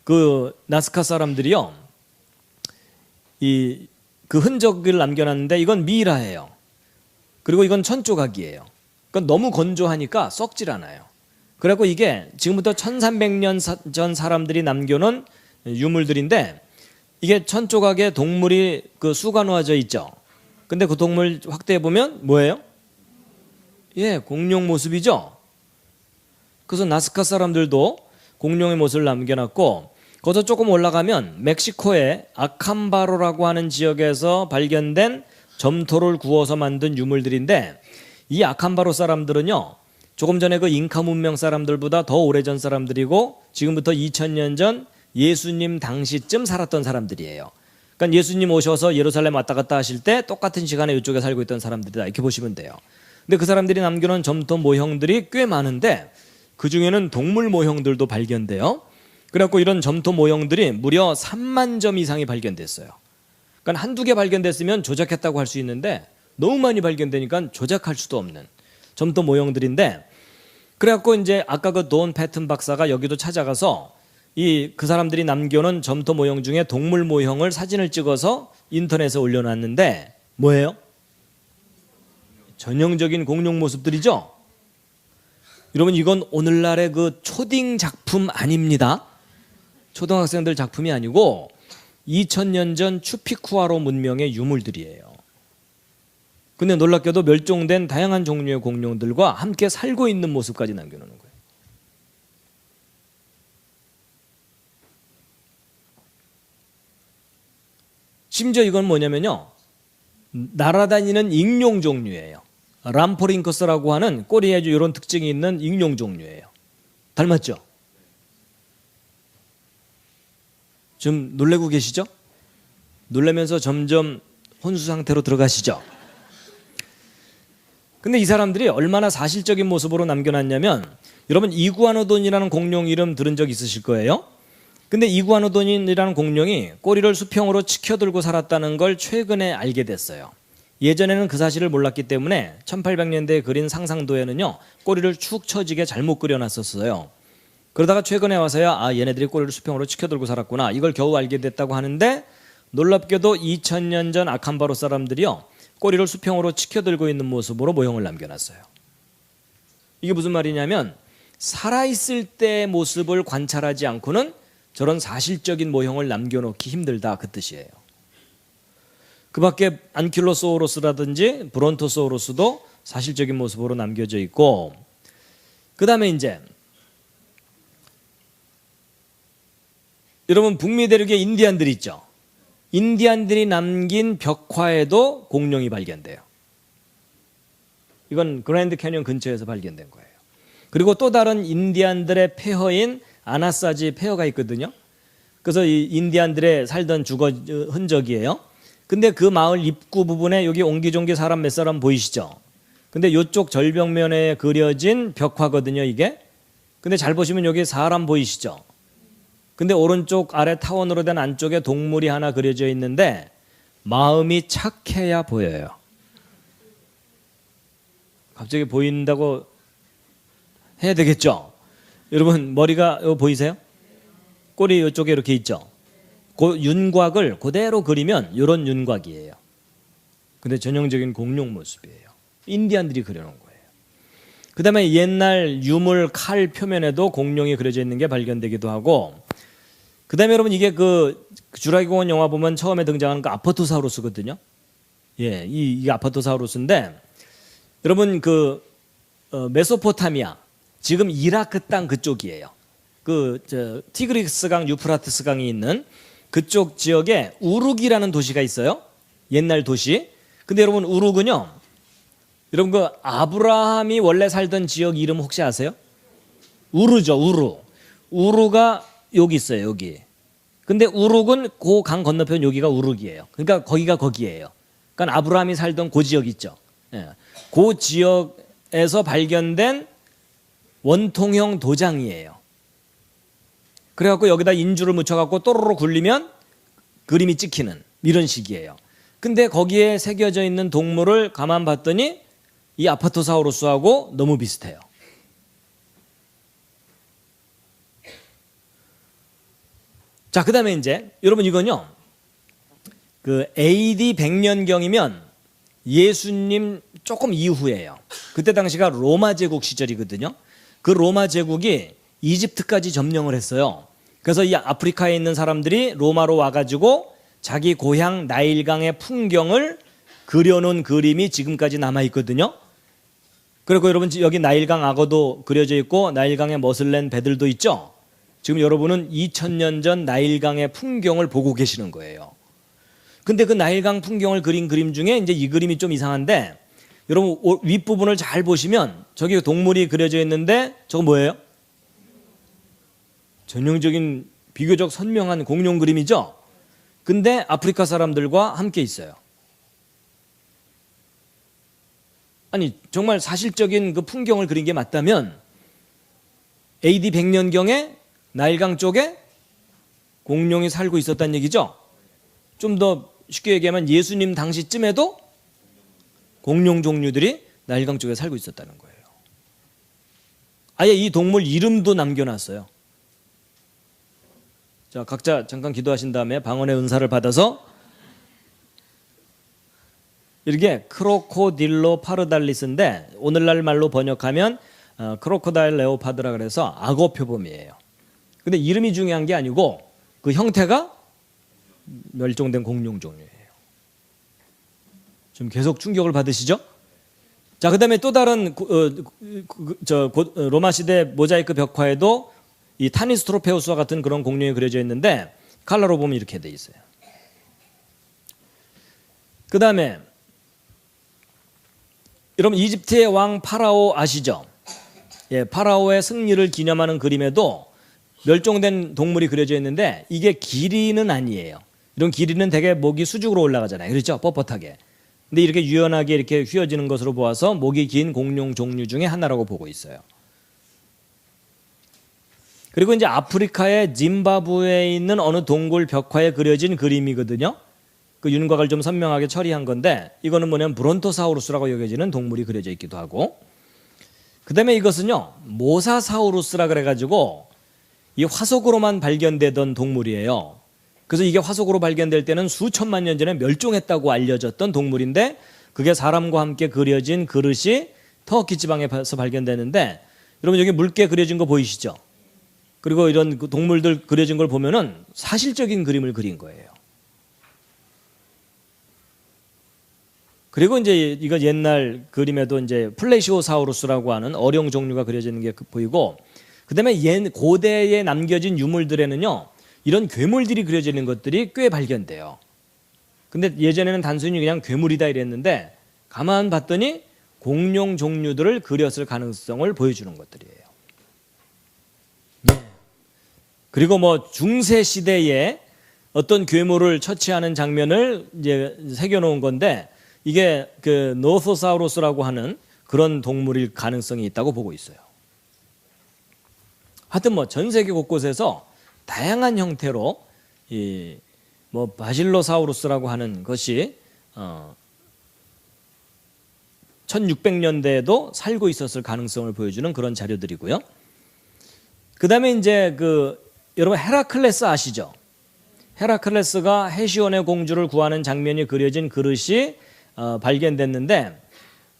그 나스카 사람들이요. 그 흔적을 남겨놨는데 이건 미이라예요. 그리고 이건 천조각이에요. 그러니까 너무 건조하니까 썩질 않아요. 그래갖고 이게 지금부터 1300년 전 사람들이 남겨놓은 유물들인데 이게 천조각에 동물이 그 수가 놓아져 있죠. 근데 그 동물 확대해 보면 뭐예요? 예, 공룡 모습이죠. 그래서 나스카 사람들도 공룡의 모습을 남겨놨고 거기서 조금 올라가면 멕시코의 아캄바로라고 하는 지역에서 발견된 점토를 구워서 만든 유물들인데 이 아캄바로 사람들은요 조금 전에 그 잉카 문명 사람들보다 더 오래전 사람들이고 지금부터 2000년 전 예수님 당시쯤 살았던 사람들이에요. 그러니까 예수님 오셔서 예루살렘 왔다 갔다 하실 때 똑같은 시간에 이쪽에 살고 있던 사람들이다 이렇게 보시면 돼요. 근데 그 사람들이 남겨놓은 점토 모형들이 꽤 많은데 그 중에는 동물 모형들도 발견돼요. 그래갖고 이런 점토 모형들이 무려 3만 점 이상이 발견됐어요. 그러니까 한두 개 발견됐으면 조작했다고 할 수 있는데 너무 많이 발견되니까 조작할 수도 없는 점토 모형들인데 그래갖고 이제 아까 그 돈 패튼 박사가 여기도 찾아가서 그 사람들이 남겨놓은 점토 모형 중에 동물 모형을 사진을 찍어서 인터넷에 올려놨는데 뭐예요? 전형적인 공룡 모습들이죠. 여러분 이건 오늘날의 그 초딩 작품 아닙니다. 초등학생들 작품이 아니고 2000년 전 추피쿠아로 문명의 유물들이에요. 근데 놀랍게도 멸종된 다양한 종류의 공룡들과 함께 살고 있는 모습까지 남겨놓는 거예요. 심지어 이건 뭐냐면요. 날아다니는 익룡 종류예요. 람포링커스라고 하는 꼬리에 이런 특징이 있는 익룡 종류예요. 닮았죠? 좀 놀래고 계시죠? 놀라면서 점점 혼수 상태로 들어가시죠? 근데 이 사람들이 얼마나 사실적인 모습으로 남겨놨냐면 여러분 이구아노돈이라는 공룡 이름 들은 적 있으실 거예요. 근데 이구아노돈이라는 공룡이 꼬리를 수평으로 치켜들고 살았다는 걸 최근에 알게 됐어요. 예전에는 그 사실을 몰랐기 때문에 1800년대에 그린 상상도에는요 꼬리를 축 처지게 잘못 그려놨었어요. 그러다가 최근에 와서야 얘네들이 꼬리를 수평으로 치켜들고 살았구나 이걸 겨우 알게 됐다고 하는데 놀랍게도 2000년 전 아캄바로 사람들이요 꼬리를 수평으로 치켜들고 있는 모습으로 모형을 남겨놨어요. 이게 무슨 말이냐면 살아있을 때의 모습을 관찰하지 않고는 저런 사실적인 모형을 남겨놓기 힘들다 그 뜻이에요. 그 밖에 안킬로소우루스라든지 브론토소우루스도 사실적인 모습으로 남겨져 있고 그 다음에 이제 여러분 북미 대륙의 인디안들 있죠. 인디안들이 남긴 벽화에도 공룡이 발견돼요. 이건 그랜드 캐니언 근처에서 발견된 거예요. 그리고 또 다른 인디안들의 폐허인 아나사지 폐허가 있거든요. 그래서 이 인디안들의 살던 주거 흔적이에요. 근데 그 마을 입구 부분에 여기 옹기종기 사람 몇 사람 보이시죠? 근데 이쪽 절벽면에 그려진 벽화거든요, 이게. 근데 잘 보시면 여기 사람 보이시죠? 근데 오른쪽 아래 타원으로 된 안쪽에 동물이 하나 그려져 있는데 마음이 착해야 보여요. 갑자기 보인다고 해야 되겠죠? 여러분 머리가 보이세요? 꼬리 이쪽에 이렇게 있죠? 그 윤곽을 그대로 그리면 이런 윤곽이에요. 근데 전형적인 공룡 모습이에요. 인디안들이 그려놓은 거예요. 그 다음에 옛날 유물 칼 표면에도 공룡이 그려져 있는 게 발견되기도 하고, 그 다음에 여러분 이게 그 주라기 공원 영화 보면 처음에 등장하는 그 아퍼토사우루스거든요. 예, 이 아퍼토사우루스인데 여러분 그 메소포타미아, 지금 이라크 땅 그쪽이에요. 티그리스강, 유프라테스강이 있는 그쪽 지역에 우룩이라는 도시가 있어요. 옛날 도시. 근데 여러분 우룩은요, 여러분 그 아브라함이 원래 살던 지역 이름 혹시 아세요? 우르죠, 우르. 우르가 여기 있어요, 여기. 근데 우룩은 그 강 건너편 여기가 우룩이에요. 그러니까 거기가 거기예요. 그러니까 아브라함이 살던 그 지역 있죠. 예. 그 지역에서 발견된 원통형 도장이에요. 그래갖고 여기다 인주를 묻혀갖고 또로로 굴리면 그림이 찍히는 이런 식이에요. 근데 거기에 새겨져 있는 동물을 가만 봤더니 이 아파토사우루스하고 너무 비슷해요. 자, 그 다음에 이제 여러분 이건요, 그 AD 100년경이면 예수님 조금 이후예요. 그때 당시가 로마 제국 시절이거든요. 그 로마 제국이 이집트까지 점령을 했어요. 그래서 이 아프리카에 있는 사람들이 로마로 와가지고 자기 고향 나일강의 풍경을 그려놓은 그림이 지금까지 남아있거든요. 그리고 여러분 여기 나일강 악어도 그려져 있고 나일강의 머슬렌 배들도 있죠. 지금 여러분은 2000년 전 나일강의 풍경을 보고 계시는 거예요. 근데 그 나일강 풍경을 그린 그림 중에 이제 이 그림이 좀 이상한데, 여러분 윗부분을 잘 보시면 저기 동물이 그려져 있는데 저거 뭐예요? 전형적인 비교적 선명한 공룡 그림이죠. 근데 아프리카 사람들과 함께 있어요. 아니 정말 사실적인 그 풍경을 그린 게 맞다면 AD 100년경에 나일강 쪽에 공룡이 살고 있었다는 얘기죠. 좀 더 쉽게 얘기하면 예수님 당시쯤에도 공룡 종류들이 나일강 쪽에 살고 있었다는 거예요. 아예 이 동물 이름도 남겨놨어요. 자, 각자 잠깐 기도하신 다음에 방언의 은사를 받아서 이렇게 크로코딜로 파르달리스인데 오늘날 말로 번역하면 크로코다일 레오파드라 그래서 악어 표범이에요. 근데 이름이 중요한 게 아니고 그 형태가 멸종된 공룡 종류예요. 좀 계속 충격을 받으시죠? 자, 그다음에 또 다른 로마 시대 모자이크 벽화에도 이 타니스트로페우스와 같은 그런 공룡이 그려져 있는데 칼라로 보면 이렇게 돼 있어요. 그다음에 여러분 이집트의 왕 파라오 아시죠? 예, 파라오의 승리를 기념하는 그림에도 멸종된 동물이 그려져 있는데 이게 기린은 아니에요. 이런 기린은 되게 목이 수직으로 올라가잖아요. 그렇죠? 뻣뻣하게. 근데 이렇게 유연하게 이렇게 휘어지는 것으로 보아서 목이 긴 공룡 종류 중에 하나라고 보고 있어요. 그리고 이제 아프리카의 짐바브웨에 있는 어느 동굴 벽화에 그려진 그림이거든요. 그 윤곽을 좀 선명하게 처리한 건데 이거는 뭐냐면 브론토사우루스라고 여겨지는 동물이 그려져 있기도 하고, 그 다음에 이것은요 모사사우루스라 그래가지고 이 화석으로만 발견되던 동물이에요. 그래서 이게 화석으로 발견될 때는 수천만 년 전에 멸종했다고 알려졌던 동물인데 그게 사람과 함께 그려진 그릇이 터키 지방에서 발견되는데, 여러분 여기 묽게 그려진 거 보이시죠? 그리고 이런 동물들 그려진 걸 보면은 사실적인 그림을 그린 거예요. 그리고 이제 이거 옛날 그림에도 이제 플레시오사우루스라고 하는 어룡 종류가 그려져 있는 게 보이고, 그다음에 고대에 남겨진 유물들에는요 이런 괴물들이 그려져 있는 것들이 꽤 발견돼요. 근데 예전에는 단순히 그냥 괴물이다 이랬는데 가만 봤더니 공룡 종류들을 그렸을 가능성을 보여주는 것들이에요. 네. 그리고 뭐 중세 시대에 어떤 괴물을 처치하는 장면을 이제 새겨놓은 건데 이게 그 노소사우루스라고 하는 그런 동물일 가능성이 있다고 보고 있어요. 하여튼 뭐 전 세계 곳곳에서 다양한 형태로 이 뭐 바실로사우루스라고 하는 것이 1600년대에도 살고 있었을 가능성을 보여주는 그런 자료들이고요. 그다음에 이제 여러분 헤라클레스 아시죠? 헤라클레스가 헤시온의 공주를 구하는 장면이 그려진 그릇이 발견됐는데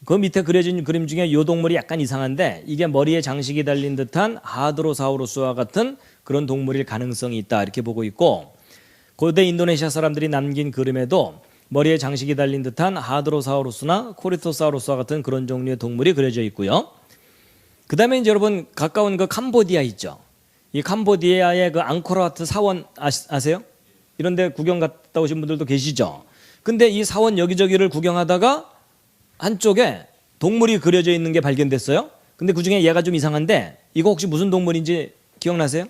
그 밑에 그려진 그림 중에 이 동물이 약간 이상한데 이게 머리에 장식이 달린 듯한 하드로사우루스와 같은 그런 동물일 가능성이 있다 이렇게 보고 있고, 고대 인도네시아 사람들이 남긴 그림에도 머리에 장식이 달린 듯한 하드로사우루스나 코리토사우루스와 같은 그런 종류의 동물이 그려져 있고요. 그 다음에 이제 여러분 가까운 그 캄보디아 있죠. 이 캄보디아의 그 앙코르와트 사원 아세요? 이런 데 구경 갔다 오신 분들도 계시죠. 근데 이 사원 여기저기를 구경하다가 한쪽에 동물이 그려져 있는 게 발견됐어요. 근데 그중에 얘가 좀 이상한데 이거 혹시 무슨 동물인지 기억나세요?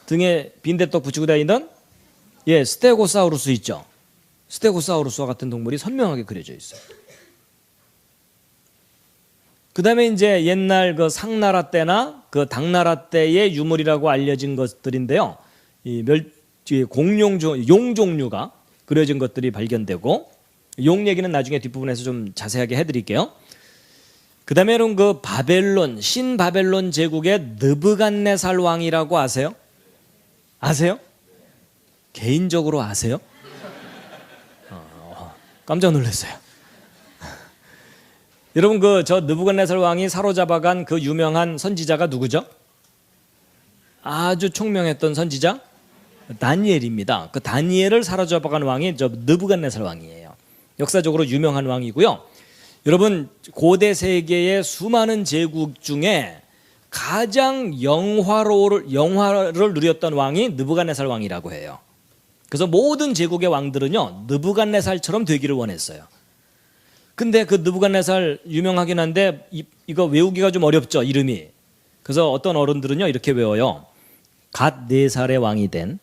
등에 빈대떡 붙이고 다니던 스테고사우루스 있죠. 스테고사우루스와 같은 동물이 선명하게 그려져 있어요. 그 다음에 이제 옛날 그 상나라 때나 그 당나라 때의 유물이라고 알려진 것들인데요. 이 용 종류가 그려진 것들이 발견되고, 용 얘기는 나중에 뒷부분에서 좀 자세하게 해드릴게요. 그 다음에는 그 바벨론, 신바벨론 제국의 느부갓네살 왕이라고 아세요? 아세요? 개인적으로 아세요? 깜짝 놀랐어요. 여러분 저 느부갓네살 왕이 사로잡아간 그 유명한 선지자가 누구죠? 아주 총명했던 선지자 다니엘입니다. 그 다니엘을 사로잡아간 왕이 저 느부갓네살 왕이에요. 역사적으로 유명한 왕이고요. 여러분 고대 세계의 수많은 제국 중에 가장 영화를 누렸던 왕이 느부갓네살 왕이라고 해요. 그래서 모든 제국의 왕들은요 느부갓네살처럼 되기를 원했어요. 근데 그 느부갓네살 유명하긴 한데 이거 외우기가 좀 어렵죠, 이름이. 그래서 어떤 어른들은요 이렇게 외워요. 갓 4살의 왕이 된,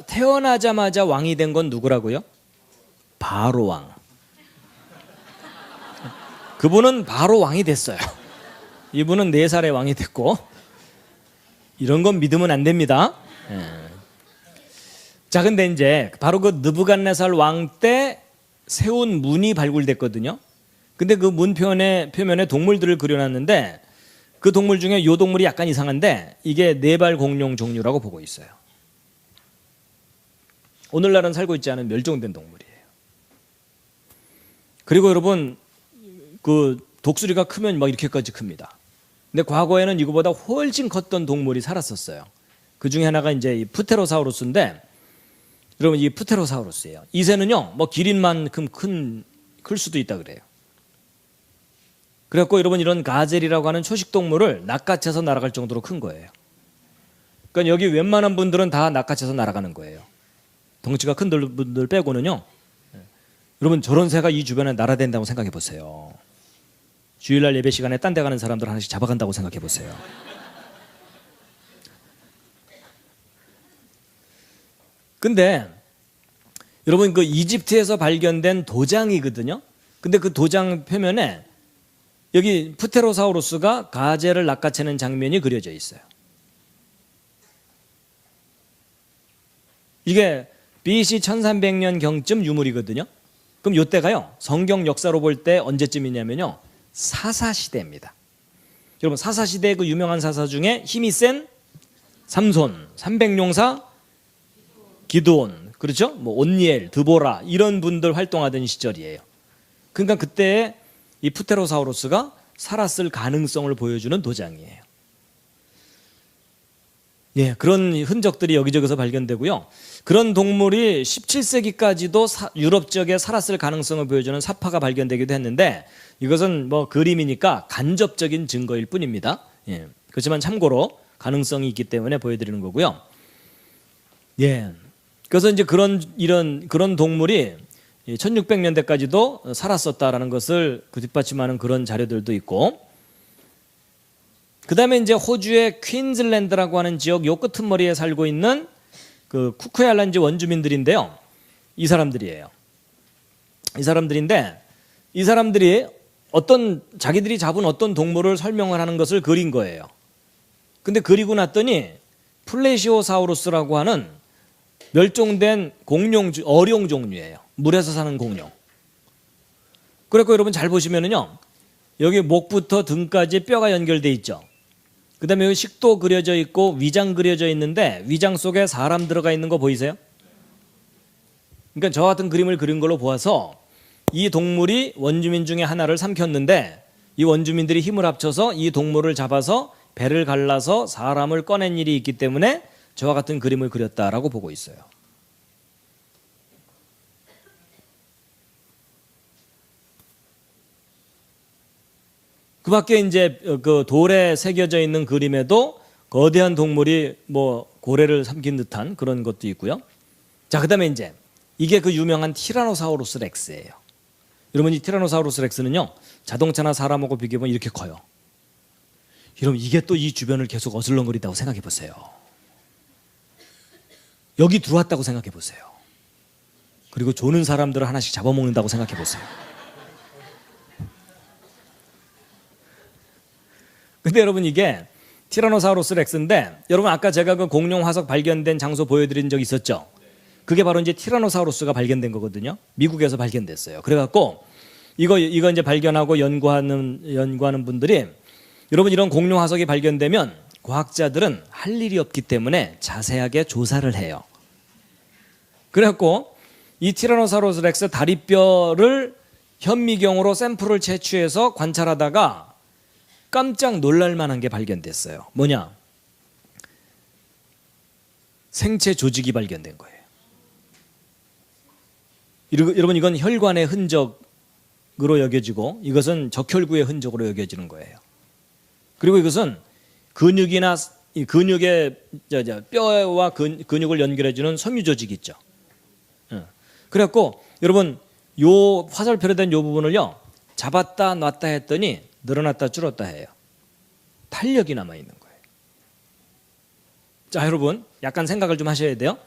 태어나자마자 왕이 된 건 누구라고요? 바로 왕. 그분은 바로 왕이 됐어요. 이분은 4살의 왕이 됐고, 이런 건 믿으면 안 됩니다. 자, 근데 이제 바로 그 느부갓네살 왕 때 세운 문이 발굴됐거든요. 근데 그 문 표면에 동물들을 그려놨는데 그 동물 중에 이 동물이 약간 이상한데 이게 4발 공룡 종류라고 보고 있어요. 오늘날은 살고 있지 않은 멸종된 동물이에요. 그리고 여러분 그 독수리가 크면 막 이렇게까지 큽니다. 근데 과거에는 이거보다 훨씬 컸던 동물이 살았었어요. 그 중에 하나가 이제 이 프테로사우루스인데, 여러분 이 프테로사우루스예요. 이 새는요 뭐 기린만큼 클 수도 있다 그래요. 그래갖고 여러분 이런 가젤이라고 하는 초식 동물을 낚아채서 날아갈 정도로 큰 거예요. 그러니까 여기 웬만한 분들은 다 낚아채서 날아가는 거예요. 덩치가 큰 분들 빼고는요. 여러분 저런 새가 이 주변에 날아다닌다고 생각해 보세요. 주일날 예배 시간에 딴 데 가는 사람들 하나씩 잡아간다고 생각해 보세요. 근데 여러분 그 이집트에서 발견된 도장이거든요. 근데 그 도장 표면에 여기 프테로사우루스가 가젤을 낚아채는 장면이 그려져 있어요. 이게 BC 1300년 경쯤 유물이거든요. 그럼 이때가요 성경 역사로 볼 때 언제쯤이냐면요 사사시대입니다. 여러분 사사시대의 그 유명한 사사 중에 힘이 센 삼손, 300용사 기드온, 그렇죠? 뭐 온니엘, 드보라 이런 분들 활동하던 시절이에요. 그러니까 그때 이 프테로사우루스가 살았을 가능성을 보여주는 도장이에요. 그런 흔적들이 여기저기서 발견되고요. 그런 동물이 17세기까지도 유럽 지역에 살았을 가능성을 보여주는 사파가 발견되기도 했는데, 이것은 뭐 그림이니까 간접적인 증거일 뿐입니다. 그렇지만 참고로 가능성이 있기 때문에 보여드리는 거고요. 그래서 이제 그런 동물이 1600년대까지도 살았었다라는 것을 뒷받침하는 그런 자료들도 있고, 그 다음에 이제 호주의 퀸즐랜드라고 하는 지역 요 끄트머리에 살고 있는 그 쿠크아일랜드 원주민들인데요. 이 사람들이에요. 이 사람들이 자기들이 잡은 어떤 동물을 설명을 하는 것을 그린 거예요. 근데 그리고 났더니 플레시오사우루스라고 하는 멸종된 어룡 종류예요. 물에서 사는 공룡. 그래서 여러분 잘 보시면은요, 여기 목부터 등까지 뼈가 연결돼 있죠. 그 다음에 여기 식도 그려져 있고 위장 그려져 있는데 위장 속에 사람 들어가 있는 거 보이세요? 그러니까 저 같은 그림을 그린 걸로 보아서 이 동물이 원주민 중에 하나를 삼켰는데 이 원주민들이 힘을 합쳐서 이 동물을 잡아서 배를 갈라서 사람을 꺼낸 일이 있기 때문에 저와 같은 그림을 그렸다라고 보고 있어요. 그 밖에 이제 그 돌에 새겨져 있는 그림에도 거대한 동물이 뭐 고래를 삼킨 듯한 그런 것도 있고요. 자, 그다음에 이제 이게 그 유명한 티라노사우루스 렉스예요. 여러분, 이 티라노사우루스 렉스는요, 자동차나 사람하고 비교하면 이렇게 커요. 여러분, 이게 또 이 주변을 계속 어슬렁거린다고 생각해 보세요. 여기 들어왔다고 생각해 보세요. 그리고 조는 사람들을 하나씩 잡아먹는다고 생각해 보세요. 근데 여러분, 이게 티라노사우루스 렉스인데, 여러분 아까 제가 그 공룡 화석 발견된 장소 보여드린 적 있었죠? 그게 바로 이제 티라노사우루스가 발견된 거거든요. 미국에서 발견됐어요. 그래갖고 이거 이제 발견하고 연구하는 분들이, 여러분 이런 공룡 화석이 발견되면 과학자들은 할 일이 없기 때문에 자세하게 조사를 해요. 그래갖고 이 티라노사우루스 렉스 다리뼈를 현미경으로 샘플을 채취해서 관찰하다가 깜짝 놀랄 만한 게 발견됐어요. 뭐냐? 생체 조직이 발견된 거예요. 여러분, 이건 혈관의 흔적으로 여겨지고 이것은 적혈구의 흔적으로 여겨지는 거예요. 그리고 이것은 근육이나 근육의 뼈와 근육을 연결해주는 섬유 조직이 있죠. 그래갖고 여러분, 요 화살표로 된 요 부분을요, 잡았다 놨다 했더니 늘어났다 줄었다 해요. 탄력이 남아있는 거예요. 자, 여러분 약간 생각을 좀 하셔야 돼요.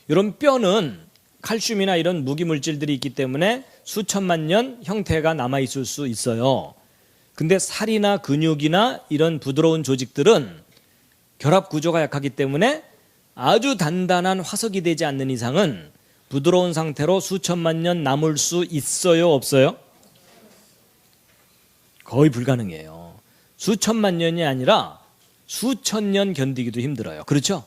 이런 뼈는 칼슘이나 이런 무기물질들이 있기 때문에 수천만 년 형태가 남아있을 수 있어요. 근데 살이나 근육이나 이런 부드러운 조직들은 결합 구조가 약하기 때문에 아주 단단한 화석이 되지 않는 이상은 부드러운 상태로 수천만 년 남을 수 있어요, 없어요? 거의 불가능해요. 수천만 년이 아니라 수천 년 견디기도 힘들어요. 그렇죠?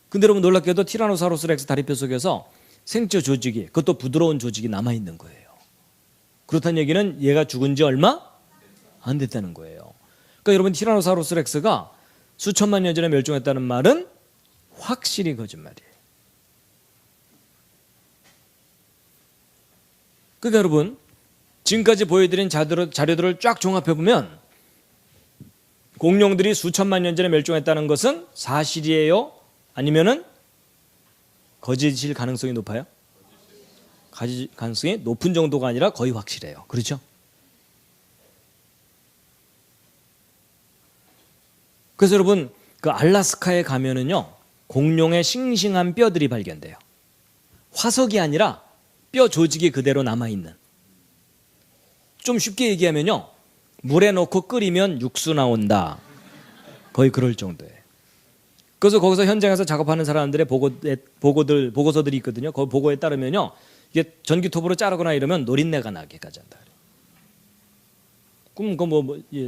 근데 여러분, 놀랍게도 티라노사우루스 렉스 다리뼈 속에서 생체 조직이, 그것도 부드러운 조직이 남아있는 거예요. 그렇다는 얘기는 얘가 죽은 지 얼마 안 됐다는 거예요. 그러니까 여러분, 티라노사우루스 렉스가 수천만 년 전에 멸종했다는 말은 확실히 거짓말이에요. 그러니까 여러분, 지금까지 보여드린 자료들을 쫙 종합해보면 공룡들이 수천만 년 전에 멸종했다는 것은 사실이에요? 아니면은 거짓일 가능성이 높아요? 가능성이 높은 정도가 아니라 거의 확실해요. 그렇죠? 그래서 여러분, 그 알라스카에 가면은요, 공룡의 싱싱한 뼈들이 발견돼요. 화석이 아니라 뼈 조직이 그대로 남아있는. 좀 쉽게 얘기하면요, 물에 넣고 끓이면 육수 나온다. 거의 그럴 정도예요. 그래서 거기서 현장에서 작업하는 사람들의 보고서들이 있거든요. 그 보고에 따르면요, 이게 전기톱으로 자르거나 이러면 노린내가 나게까지 한다. 그럼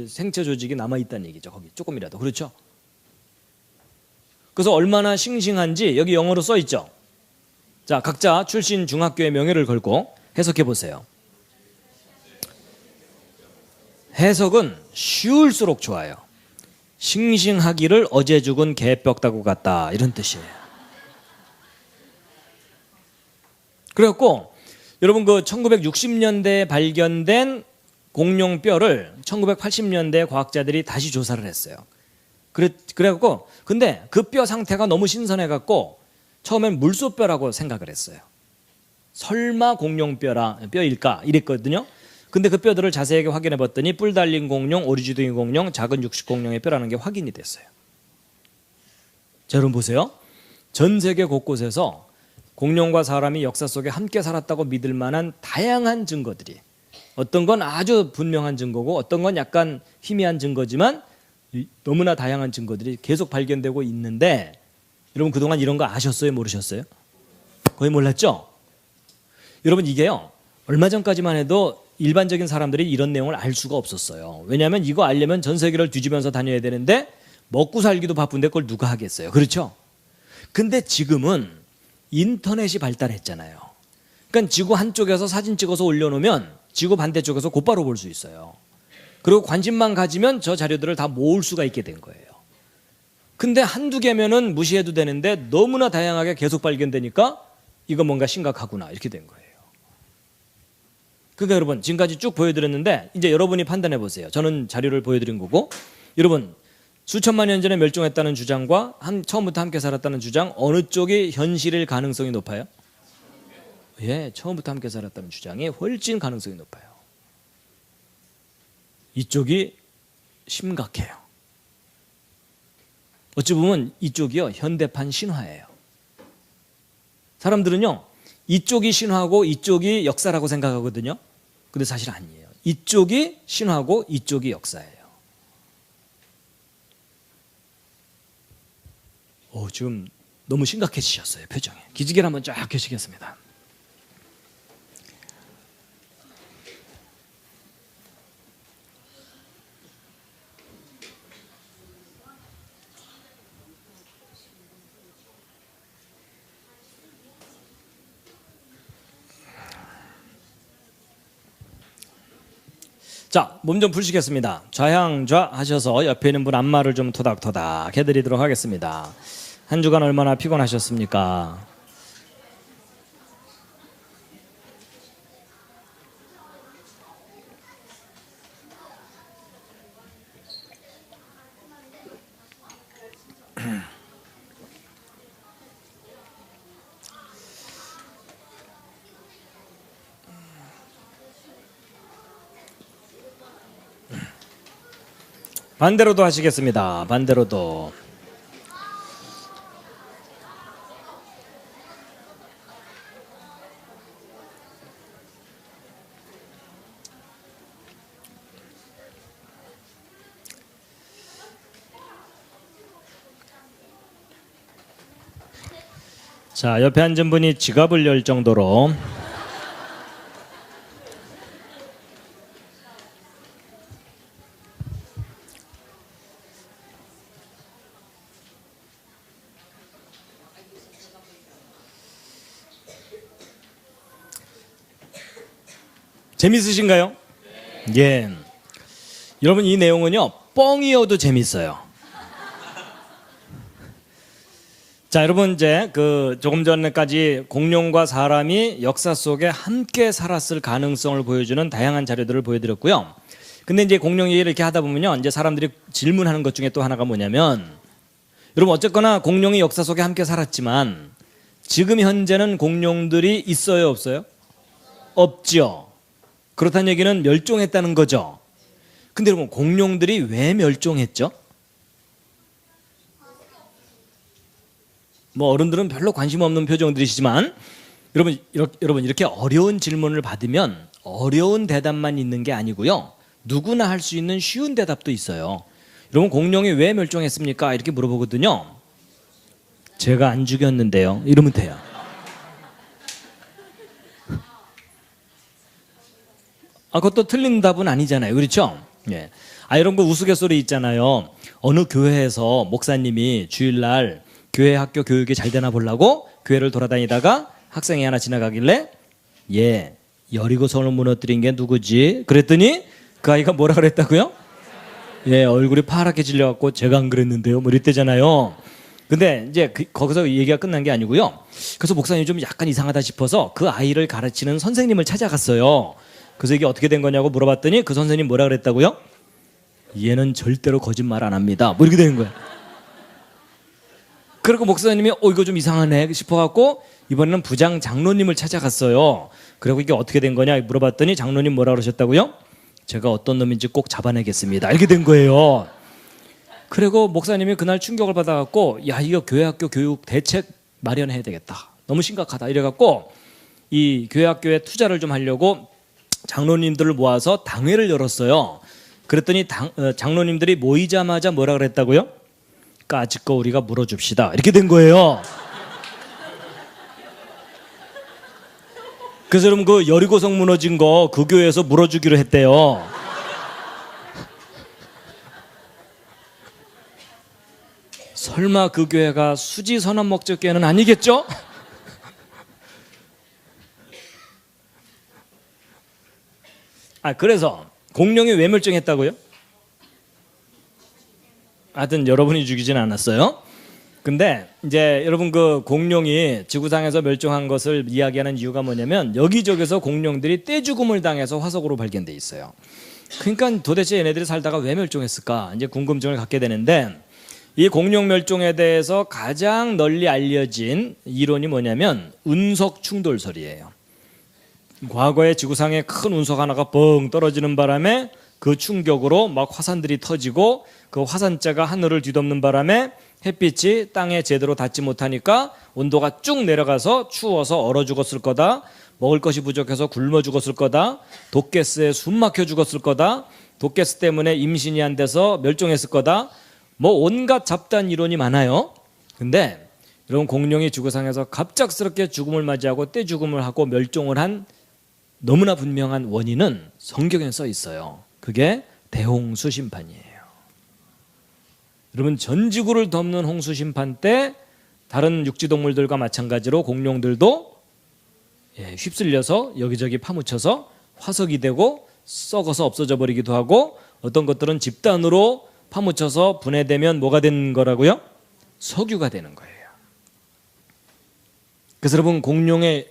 생체 조직이 남아 있다는 얘기죠. 거기 조금이라도. 그렇죠? 그래서 얼마나 싱싱한지 여기 영어로 써 있죠. 자, 각자 출신 중학교의 명예를 걸고 해석해 보세요. 해석은 쉬울수록 좋아요. 싱싱하기를 어제 죽은 개뼈다구 같다, 이런 뜻이에요. 그래갖고 여러분, 그 1960년대에 발견된 공룡 뼈를 1980년대 과학자들이 다시 조사를 했어요. 그래갖고 근데 그 뼈 상태가 너무 신선해갖고 처음엔 물소뼈라고 생각을 했어요. 설마 공룡 뼈일까 이랬거든요. 근데 그 뼈들을 자세하게 확인해 봤더니 뿔 달린 공룡, 오리지둥이 공룡, 작은 육식 공룡의 뼈라는 게 확인이 됐어요. 자, 여러분 보세요. 전 세계 곳곳에서 공룡과 사람이 역사 속에 함께 살았다고 믿을 만한 다양한 증거들이, 어떤 건 아주 분명한 증거고 어떤 건 약간 희미한 증거지만 너무나 다양한 증거들이 계속 발견되고 있는데, 여러분 그동안 이런 거 아셨어요? 모르셨어요? 거의 몰랐죠? 여러분, 이게요, 얼마 전까지만 해도 일반적인 사람들이 이런 내용을 알 수가 없었어요. 왜냐하면 이거 알려면 전 세계를 뒤지면서 다녀야 되는데 먹고 살기도 바쁜데 그걸 누가 하겠어요? 그렇죠? 근데 지금은 인터넷이 발달했잖아요. 그러니까 지구 한쪽에서 사진 찍어서 올려놓으면 지구 반대쪽에서 곧바로 볼 수 있어요. 그리고 관심만 가지면 저 자료들을 다 모을 수가 있게 된 거예요. 근데 한두 개면은 무시해도 되는데 너무나 다양하게 계속 발견되니까 이거 뭔가 심각하구나 이렇게 된 거예요. 그러니까 여러분 지금까지 쭉 보여드렸는데 이제 여러분이 판단해 보세요. 저는 자료를 보여드린 거고 여러분 수천만 년 전에 멸종했다는 주장과 처음부터 함께 살았다는 주장 어느 쪽이 현실일 가능성이 높아요? 예, 처음부터 함께 살았다는 주장이 훨씬 가능성이 높아요. 이쪽이 심각해요. 어찌 보면 이쪽이요 현대판 신화예요. 사람들은요 이쪽이 신화고 이쪽이 역사라고 생각하거든요. 근데 사실 아니에요. 이쪽이 신화고 이쪽이 역사예요. 지금 너무 심각해지셨어요 표정이. 기지개를 한번 쫙 펴시겠습니다. 자, 몸 좀 푸시겠습니다. 좌향좌 하셔서 옆에 있는 분 안마를 좀 토닥토닥 해드리도록 하겠습니다. 한 주간 얼마나 피곤하셨습니까? 반대로도 하시겠습니다. 반대로도. 자, 옆에 앉은 분이 지갑을 열 정도로 재밌으신가요? 예. 여러분 이 내용은요 뻥이어도 재밌어요. 자, 여러분 이제 조금 전까지 공룡과 사람이 역사 속에 함께 살았을 가능성을 보여주는 다양한 자료들을 보여드렸고요. 근데 이제 공룡 얘기를 이렇게 하다 보면요, 이제 사람들이 질문하는 것 중에 또 하나가 뭐냐면, 여러분 어쨌거나 공룡이 역사 속에 함께 살았지만 지금 현재는 공룡들이 있어요, 없어요? 없죠. 그렇다는 얘기는 멸종했다는 거죠. 근데 여러분 공룡들이 왜 멸종했죠? 뭐 어른들은 별로 관심 없는 표정들이시지만 여러분 이렇게 어려운 질문을 받으면 어려운 대답만 있는 게 아니고요, 누구나 할 수 있는 쉬운 대답도 있어요. 여러분 공룡이 왜 멸종했습니까? 이렇게 물어보거든요. 제가 안 죽였는데요. 이러면 돼요. 그것도 틀린 답은 아니잖아요. 그렇죠? 예. 이런 거 우스갯소리 있잖아요. 어느 교회에서 목사님이 주일날 교회 학교 교육이 잘 되나 보려고 교회를 돌아다니다가 학생이 하나 지나가길래 여리고성을 무너뜨린 게 누구지? 그랬더니 그 아이가 뭐라 그랬다고요? 얼굴이 파랗게 질려갖고 제가 안 그랬는데요. 뭐 이랬대잖아요. 근데 이제 거기서 얘기가 끝난 게 아니고요. 그래서 목사님이 좀 약간 이상하다 싶어서 그 아이를 가르치는 선생님을 찾아갔어요. 그래서 이게 어떻게 된 거냐고 물어봤더니 그 선생님 뭐라 그랬다고요? 얘는 절대로 거짓말 안 합니다. 뭐 이렇게 되는 거예요. 그리고 목사님이 이거 좀 이상하네 싶어갖고 이번에는 부장 장로님을 찾아갔어요. 그리고 이게 어떻게 된 거냐 물어봤더니 장로님 뭐라 그러셨다고요? 제가 어떤 놈인지 꼭 잡아내겠습니다. 이렇게 된 거예요. 그리고 목사님이 그날 충격을 받아갖고 이거 교회 학교 교육 대책 마련해야 되겠다. 너무 심각하다. 이래갖고 이 교회 학교에 투자를 좀 하려고 장로님들을 모아서 당회를 열었어요. 그랬더니 장로님들이 모이자마자 뭐라 그랬다고요? 까짓 거 우리가 물어줍시다. 이렇게 된 거예요. 그래서 여러분 그 여리고성 무너진 거 그 교회에서 물어주기로 했대요. 설마 그 교회가 수지 선언 목적교회는 아니겠죠? 그래서 공룡이 왜 멸종했다고요? 하여튼 여러분이 죽이진 않았어요. 근데 이제 여러분 그 공룡이 지구상에서 멸종한 것을 이야기하는 이유가 뭐냐면 여기저기서 공룡들이 떼죽음을 당해서 화석으로 발견돼 있어요. 그러니까 도대체 얘네들이 살다가 왜 멸종했을까 이제 궁금증을 갖게 되는데 이 공룡 멸종에 대해서 가장 널리 알려진 이론이 뭐냐면 운석 충돌설이에요. 과거에 지구상에 큰 운석 하나가 뻥 떨어지는 바람에 그 충격으로 막 화산들이 터지고 그 화산재가 하늘을 뒤덮는 바람에 햇빛이 땅에 제대로 닿지 못하니까 온도가 쭉 내려가서 추워서 얼어 죽었을 거다. 먹을 것이 부족해서 굶어 죽었을 거다. 독가스에 숨 막혀 죽었을 거다. 독가스 때문에 임신이 안 돼서 멸종했을 거다. 뭐 온갖 잡다한 이론이 많아요. 근데 이런 공룡이 지구상에서 갑작스럽게 죽음을 맞이하고 떼죽음을 하고 멸종을 한 너무나 분명한 원인은 성경에 써 있어요. 그게 대홍수 심판이에요. 여러분 전 지구를 덮는 홍수 심판 때 다른 육지동물들과 마찬가지로 공룡들도 휩쓸려서 여기저기 파묻혀서 화석이 되고 썩어서 없어져 버리기도 하고 어떤 것들은 집단으로 파묻혀서 분해되면 뭐가 되는 거라고요? 석유가 되는 거예요. 그래서 여러분 공룡은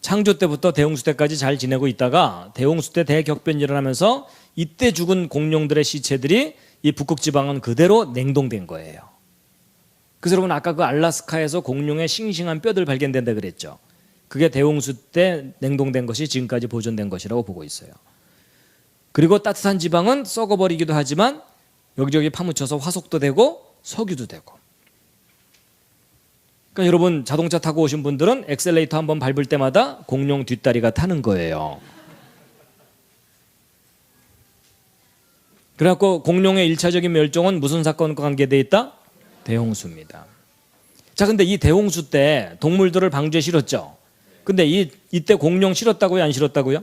창조 때부터 대홍수 때까지 잘 지내고 있다가 대홍수 때 대격변이 일어나면서 이때 죽은 공룡들의 시체들이 이 북극 지방은 그대로 냉동된 거예요. 그래서 여러분 아까 그 알라스카에서 공룡의 싱싱한 뼈들 발견된다 그랬죠. 그게 대홍수 때 냉동된 것이 지금까지 보존된 것이라고 보고 있어요. 그리고 따뜻한 지방은 썩어버리기도 하지만 여기저기 파묻혀서 화석도 되고 석유도 되고. 그러니까 여러분 자동차 타고 오신 분들은 엑셀레이터 한번 밟을 때마다 공룡 뒷다리가 타는 거예요. 그래갖고 공룡의 1차적인 멸종은 무슨 사건과 관계되어 있다? 대홍수입니다. 자, 근데 이 대홍수 때 동물들을 방주에 실었죠. 근데 이때 공룡 실었다고요? 안 실었다고요?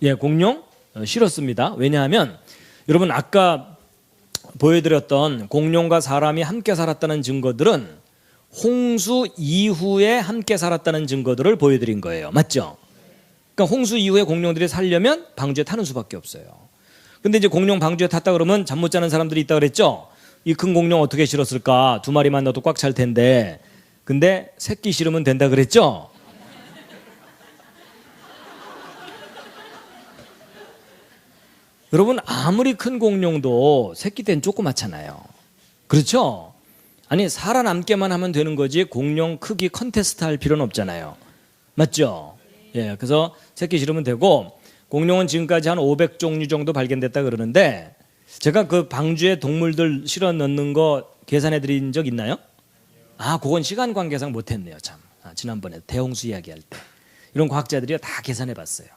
예, 공룡 실었습니다. 왜냐하면 여러분 아까 보여드렸던 공룡과 사람이 함께 살았다는 증거들은 홍수 이후에 함께 살았다는 증거들을 보여드린 거예요. 맞죠? 그러니까 홍수 이후에 공룡들이 살려면 방주에 타는 수밖에 없어요. 근데 이제 공룡 방주에 탔다 그러면 잠 못 자는 사람들이 있다 그랬죠? 이 큰 공룡 어떻게 실었을까? 2마리만 넣어도 꽉 찰 텐데. 근데 새끼 실으면 된다 그랬죠? 여러분 아무리 큰 공룡도 새끼 때는 조그맣잖아요. 그렇죠? 아니 살아남게만 하면 되는 거지 공룡 크기 컨테스트 할 필요는 없잖아요. 맞죠? 예, 그래서 새끼 실으면 되고 공룡은 지금까지 한 500종류 정도 발견됐다 그러는데 제가 그 방주에 동물들 실어 넣는 거 계산해 드린 적 있나요? 그건 시간 관계상 못했네요. 참. 지난번에 대홍수 이야기할 때 이런 과학자들이 다 계산해 봤어요.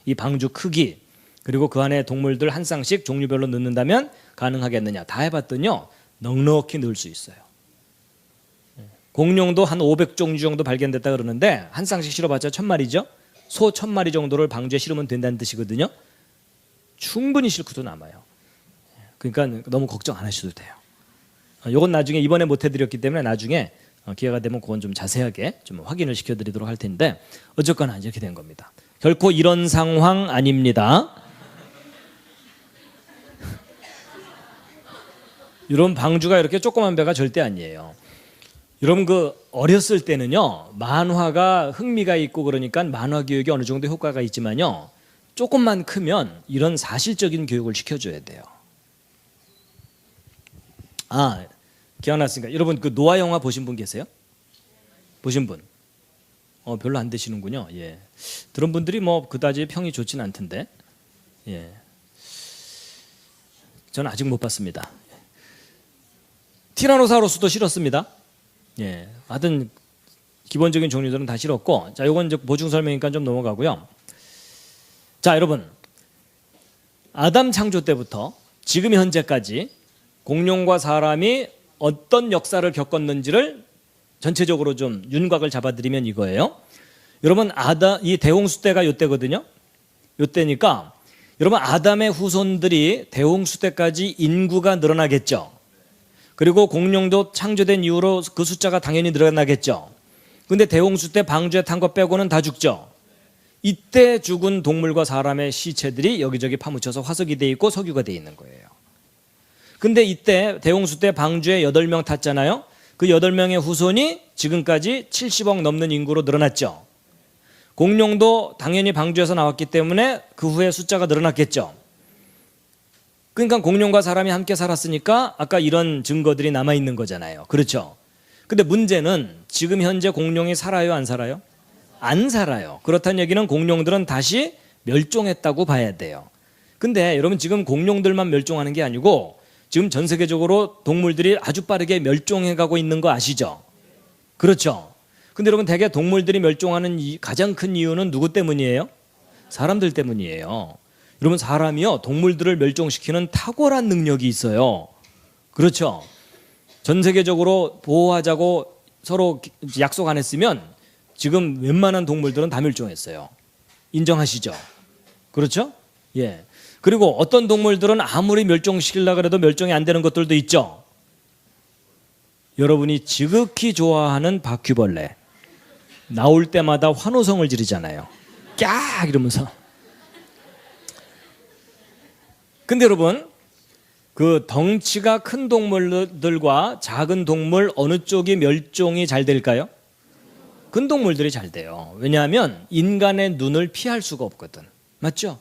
이 방주 크기 그리고 그 안에 동물들 한 쌍씩 종류별로 넣는다면 가능하겠느냐 다 해봤더니요 넉넉히 넣을 수 있어요. 공룡도 한 500종류 정도 발견됐다 그러는데 한 쌍씩 실어봤자 1000마리죠. 소 1000마리 정도를 방주에 실으면 된다는 뜻이거든요. 충분히 실크도 남아요. 그러니까 너무 걱정 안 하셔도 돼요. 이건 나중에 이번에 못 해드렸기 때문에 나중에 기회가 되면 그건 좀 자세하게 좀 확인을 시켜드리도록 할 텐데 어쨌거나 이렇게 된 겁니다. 결코 이런 상황 아닙니다. 이런 방주가 이렇게 조그만 배가 절대 아니에요. 여러분 그 어렸을 때는요 만화가 흥미가 있고 그러니까 만화 교육이 어느 정도 효과가 있지만요 조금만 크면 이런 사실적인 교육을 시켜줘야 돼요. 기억났으니까 여러분 그 노아 영화 보신 분 계세요? 보신 분? 별로 안 되시는군요. 예, 들은 분들이 뭐 그다지 평이 좋진 않던데. 예, 저는 아직 못 봤습니다. 티라노사우루스도 실었습니다. 예, 하여튼 기본적인 종류들은 다 실었고, 자, 이건 이제 보충 설명이니까 좀 넘어가고요. 자, 여러분, 아담 창조 때부터 지금 현재까지 공룡과 사람이 어떤 역사를 겪었는지를 전체적으로 좀 윤곽을 잡아드리면 이거예요. 여러분, 이 대홍수 때가 이때거든요. 이때니까 여러분 아담의 후손들이 대홍수 때까지 인구가 늘어나겠죠. 그리고 공룡도 창조된 이후로 그 숫자가 당연히 늘어나겠죠. 근데 대홍수 때 방주에 탄 것 빼고는 다 죽죠. 이때 죽은 동물과 사람의 시체들이 여기저기 파묻혀서 화석이 돼 있고 석유가 돼 있는 거예요. 근데 이때 대홍수 때 방주에 8명 탔잖아요. 그 8명의 후손이 지금까지 70억 넘는 인구로 늘어났죠. 공룡도 당연히 방주에서 나왔기 때문에 그 후에 숫자가 늘어났겠죠. 그러니까 공룡과 사람이 함께 살았으니까 아까 이런 증거들이 남아있는 거잖아요. 그렇죠? 근데 문제는 지금 현재 공룡이 살아요, 안 살아요? 안 살아요. 그렇다는 얘기는 공룡들은 다시 멸종했다고 봐야 돼요. 근데 여러분 지금 공룡들만 멸종하는 게 아니고 지금 전 세계적으로 동물들이 아주 빠르게 멸종해 가고 있는 거 아시죠? 그렇죠? 근데 여러분 대개 동물들이 멸종하는 가장 큰 이유는 누구 때문이에요? 사람들 때문이에요. 여러분 사람이요 동물들을 멸종시키는 탁월한 능력이 있어요. 그렇죠? 전 세계적으로 보호하자고 서로 약속 안 했으면 지금 웬만한 동물들은 다 멸종했어요. 인정하시죠? 그렇죠? 예. 그리고 어떤 동물들은 아무리 멸종시키려고 해도 멸종이 안 되는 것들도 있죠. 여러분이 지극히 좋아하는 바퀴벌레 나올 때마다 환호성을 지르잖아요. 깍 이러면서. 근데 여러분 그 덩치가 큰 동물들과 작은 동물 어느 쪽이 멸종이 잘 될까요? 큰 동물들이 잘 돼요. 왜냐하면 인간의 눈을 피할 수가 없거든. 맞죠?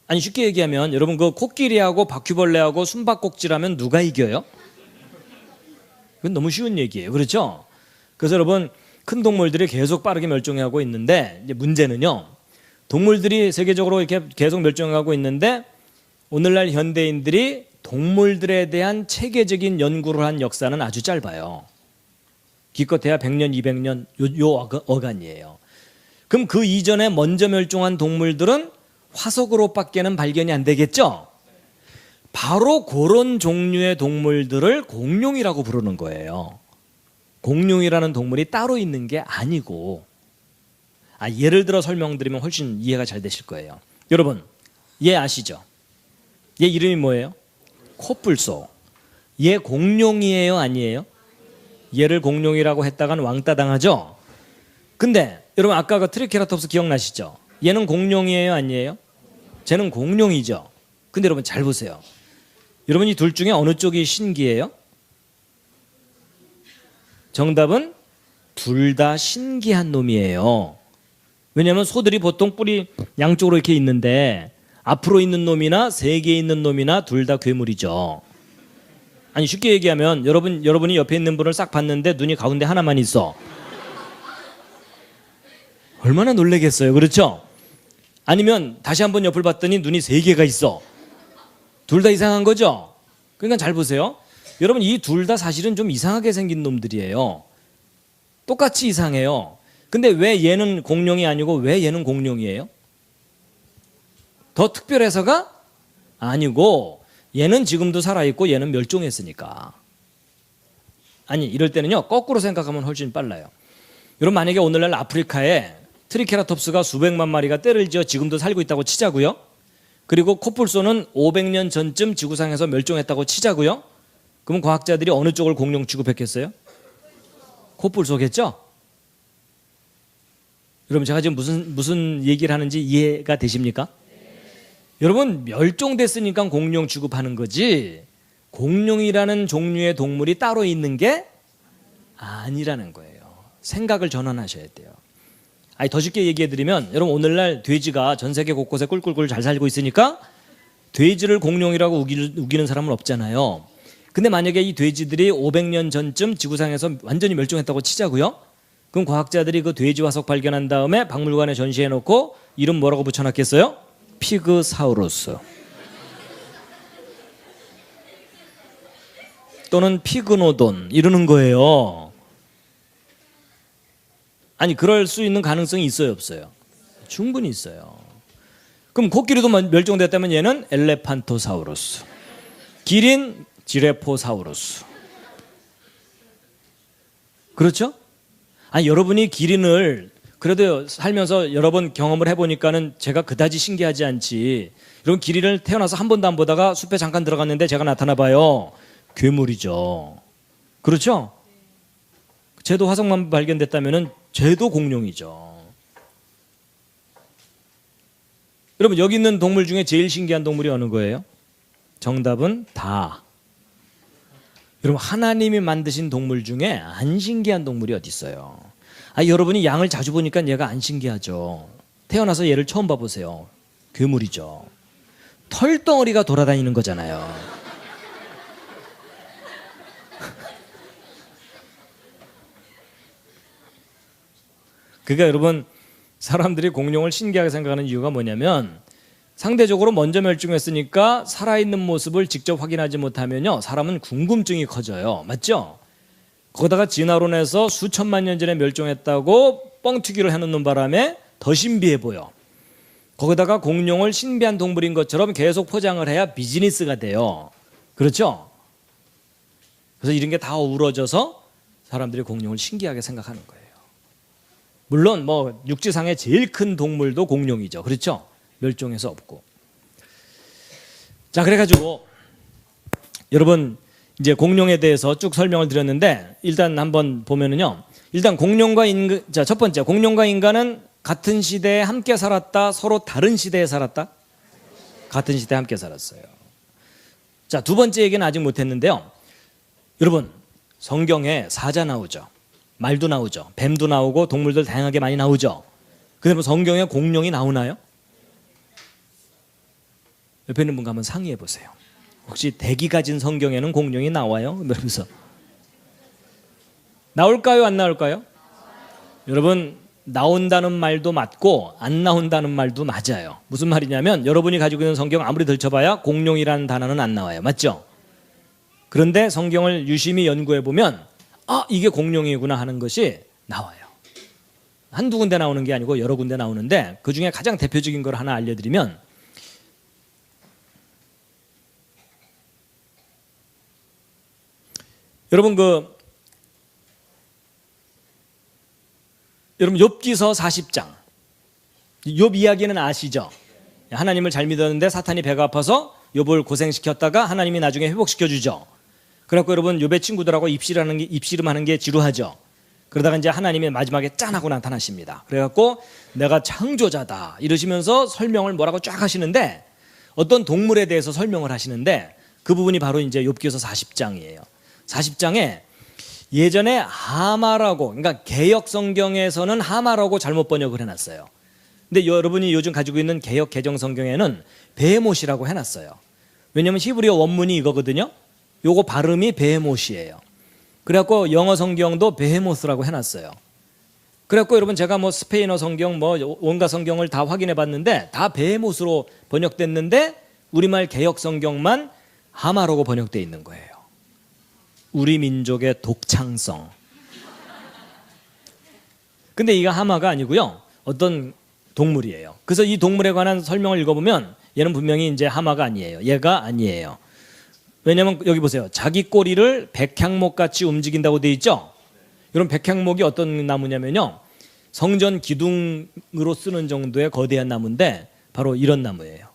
아니 쉽게 얘기하면 여러분 그 코끼리하고 바퀴벌레하고 숨바꼭질하면 누가 이겨요? 그건 너무 쉬운 얘기예요. 그렇죠? 그래서 여러분 큰 동물들이 계속 빠르게 멸종하고 있는데 이제 문제는요. 동물들이 세계적으로 이렇게 계속 멸종하고 있는데 오늘날 현대인들이 동물들에 대한 체계적인 연구를 한 역사는 아주 짧아요. 기껏해야 100년, 200년 요 어간이에요. 그럼 그 이전에 먼저 멸종한 동물들은 화석으로밖에는 발견이 안 되겠죠? 바로 그런 종류의 동물들을 공룡이라고 부르는 거예요. 공룡이라는 동물이 따로 있는 게 아니고 예를 들어 설명드리면 훨씬 이해가 잘 되실 거예요. 여러분 얘 아시죠? 얘 이름이 뭐예요? 코뿔소. 얘 공룡이에요? 아니에요? 얘를 공룡이라고 했다간 왕따 당하죠? 근데 여러분 아까 그 트리케라톱스 기억나시죠? 얘는 공룡이에요? 아니에요? 쟤는 공룡이죠. 근데 여러분 잘 보세요. 여러분 이 둘 중에 어느 쪽이 신기해요? 정답은 둘 다 신기한 놈이에요. 왜냐하면 소들이 보통 뿔이 양쪽으로 이렇게 있는데 앞으로 있는 놈이나 세개에 있는 놈이나 둘 다 괴물이죠. 아니 쉽게 얘기하면 여러분이 옆에 있는 분을 싹 봤는데 눈이 가운데 하나만 있어. 얼마나 놀라겠어요. 그렇죠? 아니면 다시 한번 옆을 봤더니 눈이 3개가 있어. 둘 다 이상한 거죠? 그러니까 잘 보세요. 여러분 이 둘 다 사실은 좀 이상하게 생긴 놈들이에요. 똑같이 이상해요. 근데 왜 얘는 공룡이 아니고 왜 얘는 공룡이에요? 더 특별해서가 아니고 얘는 지금도 살아있고 얘는 멸종했으니까. 아니 이럴 때는요 거꾸로 생각하면 훨씬 빨라요. 여러분 만약에 오늘날 아프리카에 트리케라톱스가 수백만 마리가 떼를 지어 지금도 살고 있다고 치자고요. 그리고 코뿔소는 500년 전쯤 지구상에서 멸종했다고 치자고요. 그럼 과학자들이 어느 쪽을 공룡 취급했겠어요? 코뿔소겠죠? 여러분 제가 지금 무슨 얘기를 하는지 이해가 되십니까? 여러분 멸종됐으니까 공룡 취급하는 거지 공룡이라는 종류의 동물이 따로 있는 게 아니라는 거예요. 생각을 전환하셔야 돼요. 더 쉽게 얘기해드리면 여러분 오늘날 돼지가 전 세계 곳곳에 꿀꿀꿀 잘 살고 있으니까 돼지를 공룡이라고 우기는 사람은 없잖아요. 근데 만약에 이 돼지들이 500년 전쯤 지구상에서 완전히 멸종했다고 치자고요. 그럼 과학자들이 그 돼지 화석 발견한 다음에 박물관에 전시해놓고 이름 뭐라고 붙여놨겠어요? 피그사우루스 또는 피그노돈 이러는 거예요. 아니 그럴 수 있는 가능성이 있어요 없어요? 충분히 있어요. 그럼 코끼리도 멸종됐다면 얘는 엘레판토사우루스, 기린 지레포사우루스. 그렇죠? 여러분이 기린을 그래도 살면서 여러 번 경험을 해보니까는 제가 그다지 신기하지 않지. 여러분 기린을 태어나서 한 번도 안 보다가 숲에 잠깐 들어갔는데 제가 나타나 봐요. 괴물이죠. 그렇죠? 쟤도 화석만 발견됐다면은 쟤도 공룡이죠. 여러분 여기 있는 동물 중에 제일 신기한 동물이 어느 거예요? 정답은 다. 여러분 하나님이 만드신 동물 중에 안 신기한 동물이 어디 있어요? 여러분이 양을 자주 보니까 얘가 안 신기하죠. 태어나서 얘를 처음 봐보세요. 괴물이죠. 털덩어리가 돌아다니는 거잖아요. 그러니까 여러분 사람들이 공룡을 신기하게 생각하는 이유가 뭐냐면 상대적으로 먼저 멸종했으니까 살아있는 모습을 직접 확인하지 못하면요 사람은 궁금증이 커져요. 맞죠? 거기다가 진화론에서 수천만 년 전에 멸종했다고 뻥튀기를 해놓는 바람에 더 신비해 보여. 거기다가 공룡을 신비한 동물인 것처럼 계속 포장을 해야 비즈니스가 돼요. 그렇죠? 그래서 이런 게 다 어우러져서 사람들이 공룡을 신기하게 생각하는 거예요. 물론 뭐 육지상의 제일 큰 동물도 공룡이죠. 그렇죠? 멸종해서 없고. 자, 그래가지고 여러분 이제 공룡에 대해서 쭉 설명을 드렸는데 일단 한번 보면은요. 일단 공룡과 인간, 자, 첫 번째 공룡과 인간은 같은 시대에 함께 살았다, 서로 다른 시대에 살았다? 같은 시대에 함께 살았어요. 자, 두 번째 얘기는 아직 못했는데요. 여러분 성경에 사자 나오죠. 말도 나오죠. 뱀도 나오고 동물들 다양하게 많이 나오죠. 그런데 뭐 성경에 공룡이 나오나요? 옆에 있는 분과 한번 상의해 보세요. 혹시 대기 가진 성경에는 공룡이 나와요? 그러면서 나올까요? 안 나올까요? 여러분 나온다는 말도 맞고 안 나온다는 말도 맞아요. 무슨 말이냐면 여러분이 가지고 있는 성경 아무리 들춰봐야 공룡이라는 단어는 안 나와요. 맞죠? 그런데 성경을 유심히 연구해 보면 이게 공룡이구나 하는 것이 나와요. 한두 군데 나오는 게 아니고 여러 군데 나오는데 그중에 가장 대표적인 걸 하나 알려드리면 여러분 여러분 욥기서 40장 욥 이야기는 아시죠? 하나님을 잘 믿었는데 사탄이 배가 아파서 욥을 고생시켰다가 하나님이 나중에 회복시켜주죠. 그래갖고 여러분 욥의 친구들하고 입씨름하는 게 지루하죠. 그러다가 이제 하나님이 마지막에 짠하고 나타나십니다. 그래갖고 내가 창조자다 이러시면서 설명을 뭐라고 쫙 하시는데 어떤 동물에 대해서 설명을 하시는데 그 부분이 바로 이제 욥기서 40장이에요. 40장에 예전에 하마라고, 그러니까 개역 성경에서는 하마라고 잘못 번역을 해놨어요. 근데 여러분이 요즘 가지고 있는 개역 개정 성경에는 베헤못이라고 해놨어요. 왜냐하면 히브리어 원문이 이거거든요. 요거 발음이 베헤못이에요. 그래갖고 영어 성경도 베헤모스라고 해놨어요. 그래갖고 여러분 제가 뭐 스페인어 성경 뭐 온갖 성경을 다 확인해 봤는데 다 베헤못으로 번역됐는데 우리말 개역 성경만 하마라고 번역되어 있는 거예요. 우리 민족의 독창성. 근데 이거 하마가 아니고요. 어떤 동물이에요. 그래서 이 동물에 관한 설명을 읽어보면 얘는 분명히 이제 하마가 아니에요. 얘가 아니에요. 왜냐면 여기 보세요. 자기 꼬리를 백향목같이 움직인다고 돼 있죠. 이런 백향목이 어떤 나무냐면요. 성전 기둥으로 쓰는 정도의 거대한 나무인데 바로 이런 나무예요.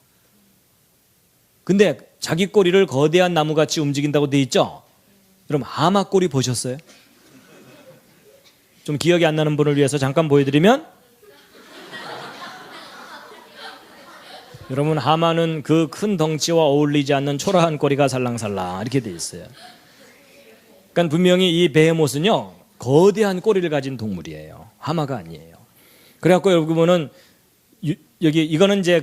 근데 자기 꼬리를 거대한 나무같이 움직인다고 돼 있죠. 여러분 하마 꼬리 보셨어요? 좀 기억이 안 나는 분을 위해서 잠깐 보여드리면 여러분 하마는 그 큰 덩치와 어울리지 않는 초라한 꼬리가 살랑살랑 이렇게 돼 있어요. 그러니까 분명히 이 베헤못은요 거대한 꼬리를 가진 동물이에요. 하마가 아니에요. 그래갖고 여기 보면은 여기 이거는 이제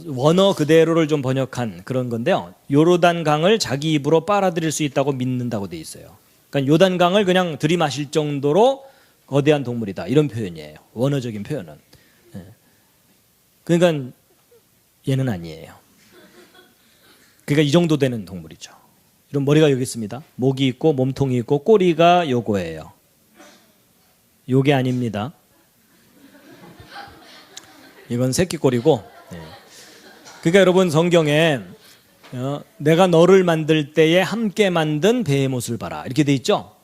원어 그대로를 좀 번역한 그런 건데요. 요르단 강을 자기 입으로 빨아들일 수 있다고 믿는다고 돼 있어요. 그러니까 요단 강을 그냥 들이마실 정도로 거대한 동물이다 이런 표현이에요. 원어적인 표현은. 그러니까 얘는 아니에요. 그러니까 이 정도 되는 동물이죠. 이런 머리가 여기 있습니다. 목이 있고 몸통이 있고 꼬리가 요거예요. 요게 아닙니다. 이건 새끼 꼬리고. 그러니까 여러분 성경에 내가 너를 만들 때에 함께 만든 베헤못을 봐라 이렇게 돼 있죠.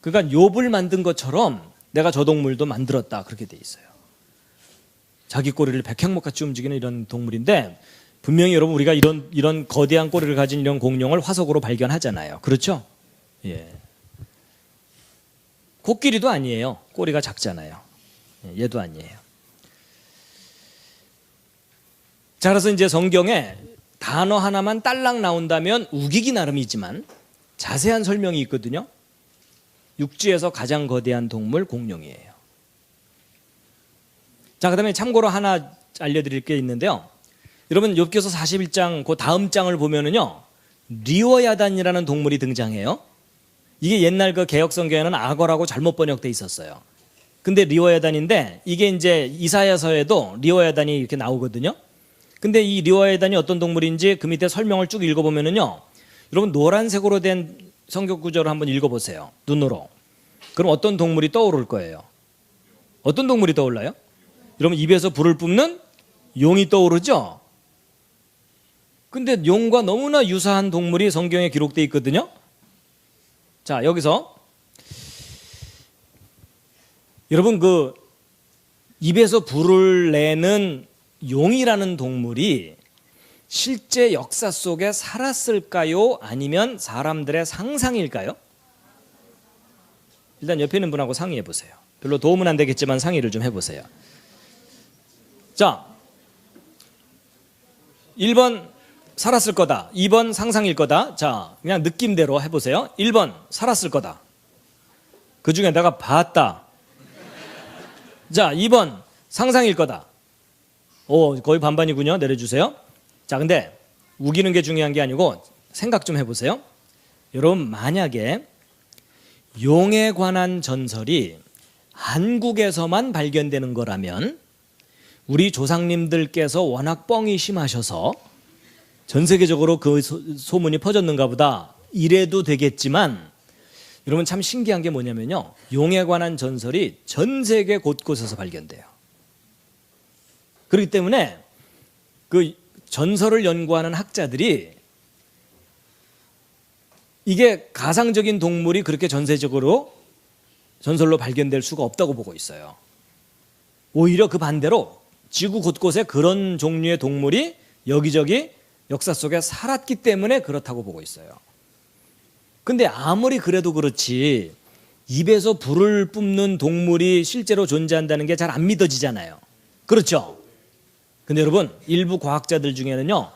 그러니까 욥을 만든 것처럼 내가 저 동물도 만들었다 그렇게 돼 있어요. 자기 꼬리를 백향목같이 움직이는 이런 동물인데 분명히 여러분 우리가 이런 거대한 꼬리를 가진 이런 공룡을 화석으로 발견하잖아요. 그렇죠? 예. 코끼리도 아니에요. 꼬리가 작잖아요. 얘도 아니에요. 자, 그래서 이제 성경에 단어 하나만 딸랑 나온다면 우기기 나름이지만 자세한 설명이 있거든요. 육지에서 가장 거대한 동물 공룡이에요. 자, 그다음에 참고로 하나 알려드릴 게 있는데요. 여러분 욥기서 41장 그 다음 장을 보면은요, 리워야단이라는 동물이 등장해요. 이게 옛날 그 개역 성경에는 악어라고 잘못 번역돼 있었어요. 근데 리워야단인데 이게 이제 이사야서에도 리워야단이 이렇게 나오거든요. 근데 이 리워야단이 어떤 동물인지 그 밑에 설명을 쭉 읽어보면은요, 여러분 노란색으로 된 성경 구절을 한번 읽어보세요. 눈으로. 그럼 어떤 동물이 떠오를 거예요? 어떤 동물이 떠올라요? 여러분 입에서 불을 뿜는 용이 떠오르죠? 근데 용과 너무나 유사한 동물이 성경에 기록되어 있거든요. 자, 여기서 여러분 그 입에서 불을 내는 용이라는 동물이 실제 역사 속에 살았을까요? 아니면 사람들의 상상일까요? 일단 옆에 있는 분하고 상의해 보세요. 별로 도움은 안 되겠지만 상의를 좀 해보세요. 자, 1번 살았을 거다, 2번 상상일 거다. 자, 그냥 느낌대로 해보세요. 1번 살았을 거다. 그 중에 내가 봤다. 자, 2번 상상일 거다. 오, 거의 반반이군요. 내려주세요. 자, 근데 우기는 게 중요한 게 아니고 생각 좀 해보세요. 여러분 만약에 용에 관한 전설이 한국에서만 발견되는 거라면 우리 조상님들께서 워낙 뻥이 심하셔서 전 세계적으로 그 소문이 퍼졌는가 보다 이래도 되겠지만, 여러분 참 신기한 게 뭐냐면요, 용에 관한 전설이 전 세계 곳곳에서 발견돼요. 그렇기 때문에 그 전설을 연구하는 학자들이 이게 가상적인 동물이 그렇게 전세적으로 전설로 발견될 수가 없다고 보고 있어요. 오히려 그 반대로 지구 곳곳에 그런 종류의 동물이 여기저기 역사 속에 살았기 때문에 그렇다고 보고 있어요. 근데 아무리 그래도 그렇지 입에서 불을 뿜는 동물이 실제로 존재한다는 게 잘 안 믿어지잖아요. 그렇죠? 근데 여러분 일부 과학자들 중에는요,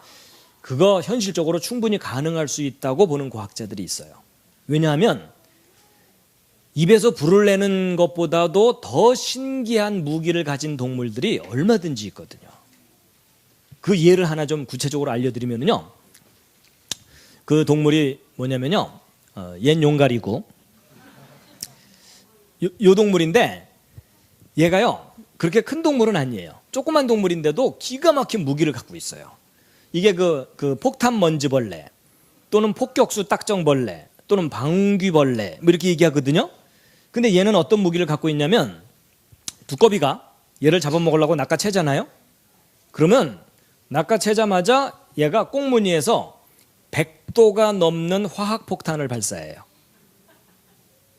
그거 현실적으로 충분히 가능할 수 있다고 보는 과학자들이 있어요. 왜냐하면 입에서 불을 내는 것보다도 더 신기한 무기를 가진 동물들이 얼마든지 있거든요. 그 예를 하나 좀 구체적으로 알려드리면요, 그 동물이 뭐냐면요, 옛 용가리고 요 동물인데 얘가요 그렇게 큰 동물은 아니에요. 조그만 동물인데도 기가 막힌 무기를 갖고 있어요. 이게 그 폭탄 먼지벌레 또는 폭격수 딱정벌레 또는 방귀벌레 뭐 이렇게 얘기하거든요. 근데 얘는 어떤 무기를 갖고 있냐면, 두꺼비가 얘를 잡아먹으려고 낚아채잖아요. 그러면 낚아채자마자 얘가 꽁무니에서 100도가 넘는 화학폭탄을 발사해요.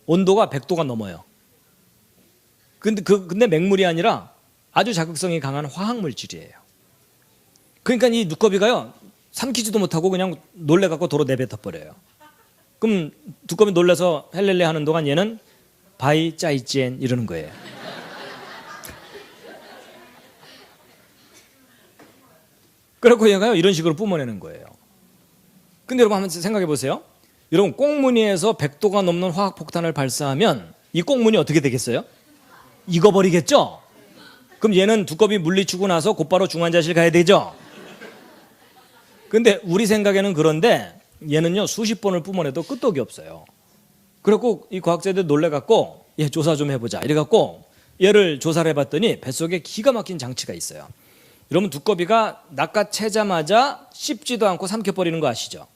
온도가 100도가 넘어요. 근데 맹물이 아니라 아주 자극성이 강한 화학물질이에요. 그러니까 이 두꺼비가요 삼키지도 못하고 그냥 놀래갖고 도로 내뱉어 버려요. 그럼 두꺼비 놀라서 헬렐레 하는 동안 얘는 바이 짜이찌엔 이러는 거예요. 그래갖고 얘가요 이런 식으로 뿜어내는 거예요. 근데 여러분 한번 생각해 보세요. 여러분 꽁무니에서 100도가 넘는 화학폭탄을 발사하면 이 꽁무니 어떻게 되겠어요? 익어버리겠죠? 그럼 얘는 두꺼비 물리치고 나서 곧바로 중환자실 가야 되죠? 근데 우리 생각에는 그런데 얘는요 수십 번을 뿜어내도 끄떡이 없어요. 그래갖고 이 과학자들 놀래갖고 얘 조사 좀 해보자 이래갖고 얘를 조사를 해봤더니 뱃속에 기가 막힌 장치가 있어요. 여러분 두꺼비가 낚아채자마자 씹지도 않고 삼켜버리는 거 아시죠?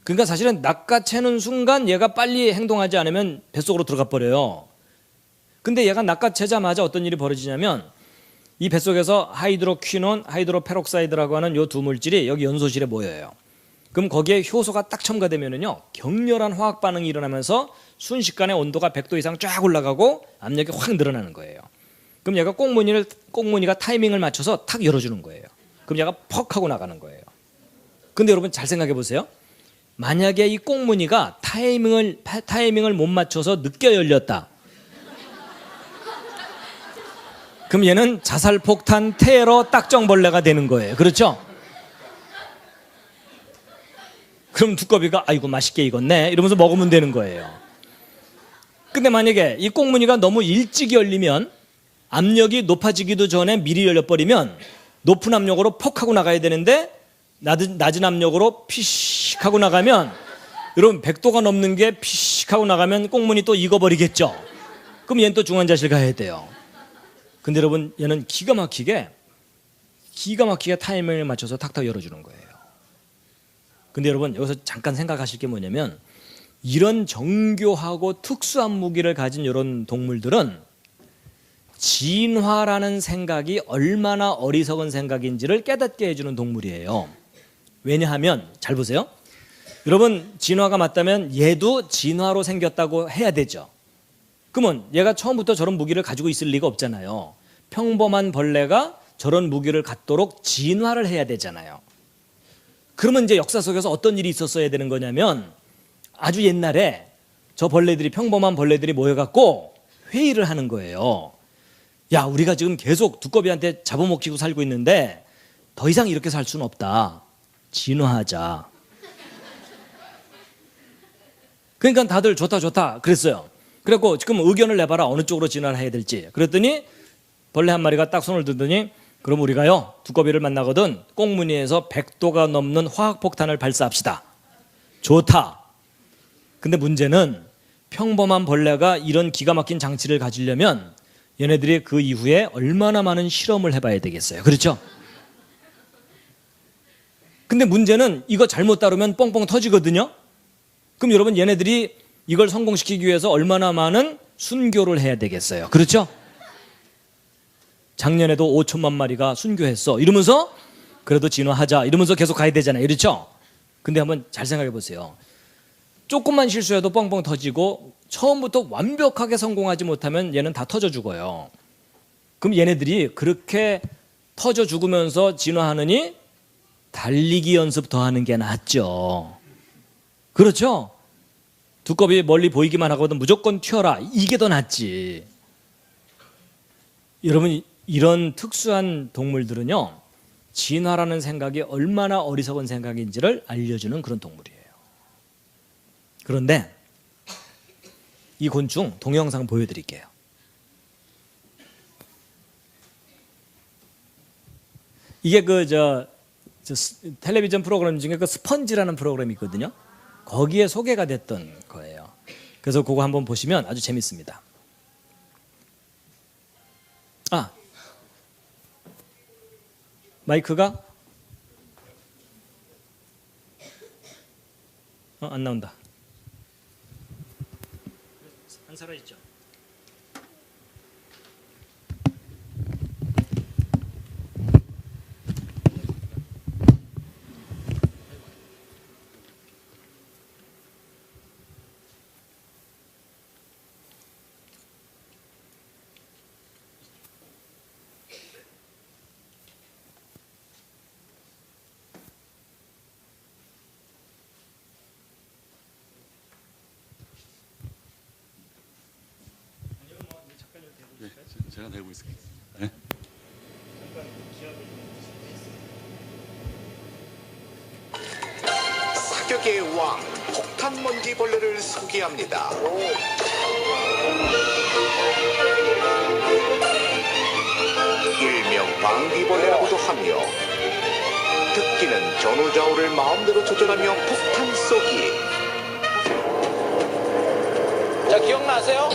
그러니까 사실은 낚아채는 순간 얘가 빨리 행동하지 않으면 뱃속으로 들어가 버려요. 근데 얘가 낚아채자마자 어떤 일이 벌어지냐면 이 뱃속에서 하이드로퀴논, 하이드로페록사이드라고 하는 요 두 물질이 여기 연소실에 모여요. 그럼 거기에 효소가 딱 첨가되면은요 격렬한 화학 반응이 일어나면서 순식간에 온도가 100도 이상 쫙 올라가고 압력이 확 늘어나는 거예요. 그럼 얘가 꽁무니가 타이밍을 맞춰서 탁 열어주는 거예요. 그럼 얘가 퍽 하고 나가는 거예요. 근데 여러분 잘 생각해 보세요. 만약에 이 꽁무니가 타이밍을 못 맞춰서 늦게 열렸다. 그럼 얘는 자살폭탄 테러 딱정벌레가 되는 거예요. 그렇죠? 그럼 두꺼비가 아이고 맛있게 익었네 이러면서 먹으면 되는 거예요. 근데 만약에 이 꽁무니가 너무 일찍 열리면 압력이 높아지기도 전에 미리 열려버리면 높은 압력으로 퍽 하고 나가야 되는데 낮은 압력으로 피식 하고 나가면 여러분 100도가 넘는 게 피식 하고 나가면 꽁무니 또 익어버리겠죠. 그럼 얘는 또 중환자실 가야 돼요. 근데 여러분 얘는 기가 막히게 타이밍을 맞춰서 탁탁 열어주는 거예요. 근데 여러분 여기서 잠깐 생각하실 게 뭐냐면 이런 정교하고 특수한 무기를 가진 이런 동물들은 진화라는 생각이 얼마나 어리석은 생각인지를 깨닫게 해주는 동물이에요. 왜냐하면 잘 보세요. 여러분 진화가 맞다면 얘도 진화로 생겼다고 해야 되죠. 그러면 얘가 처음부터 저런 무기를 가지고 있을 리가 없잖아요. 평범한 벌레가 저런 무기를 갖도록 진화를 해야 되잖아요. 그러면 이제 역사 속에서 어떤 일이 있었어야 되는 거냐면 아주 옛날에 저 벌레들이 평범한 벌레들이 모여갖고 회의를 하는 거예요. 야, 우리가 지금 계속 두꺼비한테 잡아먹히고 살고 있는데 더 이상 이렇게 살 수는 없다. 진화하자. 그러니까 다들 좋다 그랬어요. 그래갖고 지금 의견을 내봐라. 어느 쪽으로 진화를 해야 될지. 그랬더니 벌레 한 마리가 딱 손을 들더니 그럼 우리가요 두꺼비를 만나거든 꽁무니에서 100도가 넘는 화학폭탄을 발사합시다. 좋다. 근데 문제는 평범한 벌레가 이런 기가 막힌 장치를 가지려면 얘네들이 그 이후에 얼마나 많은 실험을 해봐야 되겠어요. 그렇죠? 근데 문제는 이거 잘못 다루면 뻥뻥 터지거든요. 그럼 여러분 얘네들이 이걸 성공시키기 위해서 얼마나 많은 순교를 해야 되겠어요. 그렇죠? 작년에도 5천만 마리가 순교했어 이러면서 그래도 진화하자 이러면서 계속 가야 되잖아요. 그렇죠? 근데 한번 잘 생각해 보세요. 조금만 실수해도 뻥뻥 터지고 처음부터 완벽하게 성공하지 못하면 얘는 다 터져 죽어요. 그럼 얘네들이 그렇게 터져 죽으면서 진화하느니 달리기 연습 더 하는 게 낫죠. 그렇죠? 두꺼비 멀리 보이기만 하거든 무조건 튀어라. 이게 더 낫지. 여러분 이런 특수한 동물들은요 진화라는 생각이 얼마나 어리석은 생각인지를 알려주는 그런 동물이에요. 그런데 이 곤충 동영상 보여드릴게요. 이게 텔레비전 프로그램 중에 그 스펀지라는 프로그램이 있거든요. 거기에 소개가 됐던 거예요. 그래서 그거 한번 보시면 아주 재밌습니다. 마이크가 안 나온다. 안 살아있죠? 네, 제가 대고 있습니다. 네? 사격의 왕 폭탄먼지벌레를 소개합니다. 일명 방귀벌레라고도 하며 듣기는 전후좌우를 마음대로 조절하며 폭탄 쏘기. 자, 기억나세요?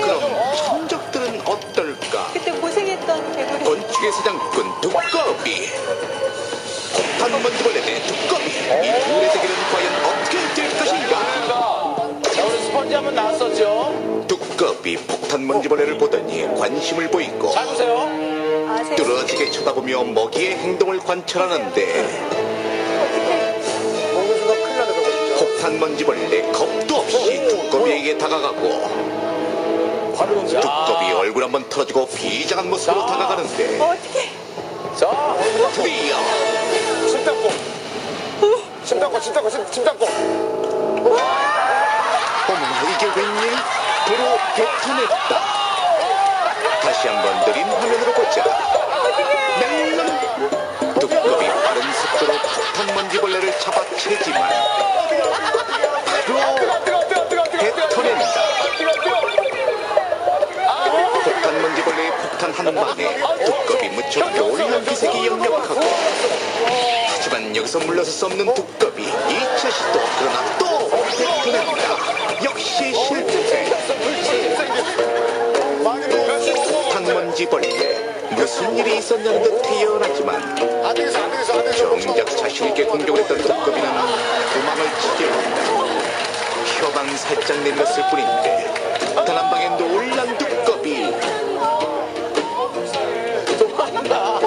그럼 천적들은 어떨까? 그때 고생했던 개구리. 건축의 사장꾼 두꺼비, 폭탄먼지벌레 대 두꺼비, 이 둘의 대결은 과연 어떻게 될 것인가? 자, 우리 스펀지 한번 나왔었죠? 두꺼비 폭탄먼지벌레를 보더니 관심을 보이고 잘 보세요. 뚫어지게 쳐다보며 먹이의 행동을 관찰하는데 먹는 순간 큰일 나게 되거든요. 폭탄먼지벌레 겁도 없이 두꺼비에게 다가가고 두꺼비 얼굴 한번 털어주고 비장한 모습으로 자. 다가가는데 어떻게? 자, 드디어 침 닦고. 침 닦고. 어머나 이게 웬일? 도로 뱉어냈다. 다시 한번 느린 화면으로 보자. 멜론 두꺼비 빠른 속도로 폭탄 먼지벌레를 잡아채지만 뱉어낸다. 폭탄 먼지벌레의 폭탄 한 방에 두꺼비 무척 놀란 기색이 역력하고, 하지만 여기서 물러설 수 없는 두꺼비 2차 시도. 그러나 또 뱉어낸다. 역시 실패. 폭탄 먼지벌레 무슨 일이 있었냐는 듯 태연하지만 정작 자신있게 공격을 했던 두꺼비는 도망을 치게 한다. 혀만 살짝 내밀었을 뿐인데 폭탄 한 방에 놀란 두꺼비. 스르르 포기한다.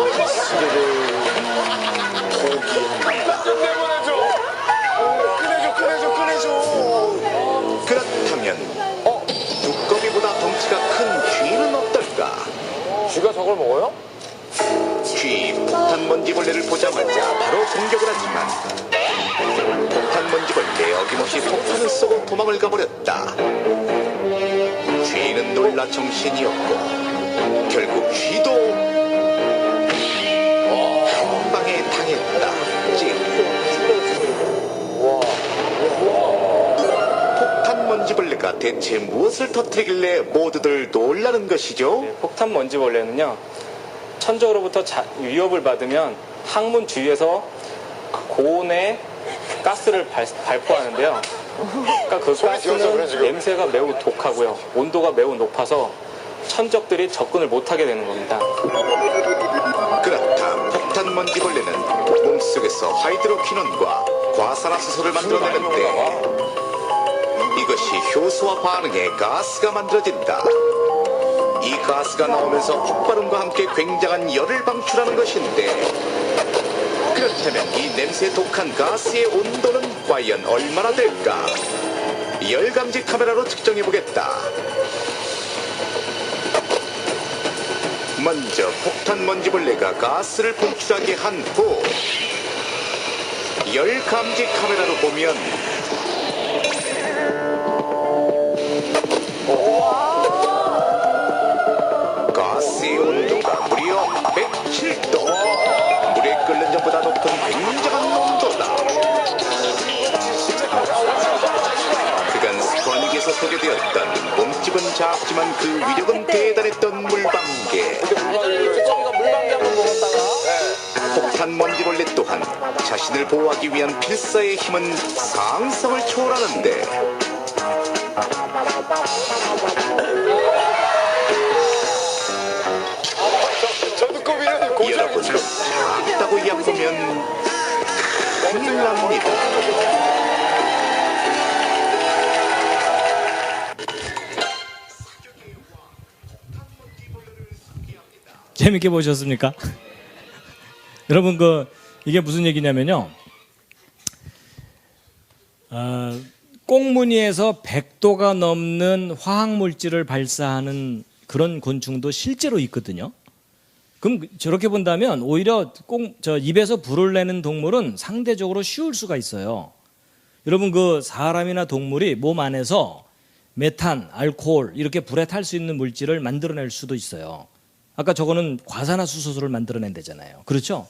그렇다면 두꺼비보다 덩치가 큰 쥐는 어떨까? 쥐가 저걸 먹어요? 쥐 폭탄 먼지벌레를 보자마자 바로 공격을 하지만 폭탄 먼지벌레 어김없이 폭탄을 쏘고 도망을 가버렸다. 쥐는 놀라 정신이었고 결국 쥐도 한 방에 당했다. 찡. 폭탄 먼지벌레가 대체 무엇을 터뜨리길래 모두들 놀라는 것이죠? 폭탄 먼지벌레는요, 천적으로부터 위협을 받으면 항문 주위에서 고온의 가스를 발포하는데요. 그러니까 그 가스는 냄새가 매우 독하고요, 온도가 매우 높아서 천적들이 접근을 못하게 되는 겁니다. 그렇다. 폭탄 먼지벌레는 몸속에서 하이드로퀴논과 과산화수소를 만들어내는데 이것이 효소와 반응해 가스가 만들어진다. 이 가스가 나오면서 폭발음과 함께 굉장한 열을 방출하는 것인데, 그렇다면 이 냄새 독한 가스의 온도는 과연 얼마나 될까? 열감지 카메라로 측정해보겠다. 먼저 폭탄 먼지벌레가 가스를 분출하게 한 후 열감지 카메라로 보면 가스의 온도가 무려 107도. 물에 끓는 전보다 높은 굉장한 온도다. 그간 스파닉에서 소개되었던 몸집은 작지만 그 위력은 대단했던 물방개. 폭탄 먼지벌레 또한 자신을 보호하기 위한 필사의 힘은 상상을 초월하는데, 여러분, 작다고 약보면 큰일 납니다. 재밌게 보셨습니까? 여러분, 이게 무슨 얘기냐면요, 꽁무니에서 100도가 넘는 화학물질을 발사하는 그런 곤충도 실제로 있거든요. 그럼 저렇게 본다면 오히려 입에서 불을 내는 동물은 상대적으로 쉬울 수가 있어요. 여러분, 사람이나 동물이 몸 안에서 메탄, 알코올 이렇게 불에 탈 수 있는 물질을 만들어낼 수도 있어요. 아까 저거는 과산화수소를 만들어낸다잖아요. 그렇죠?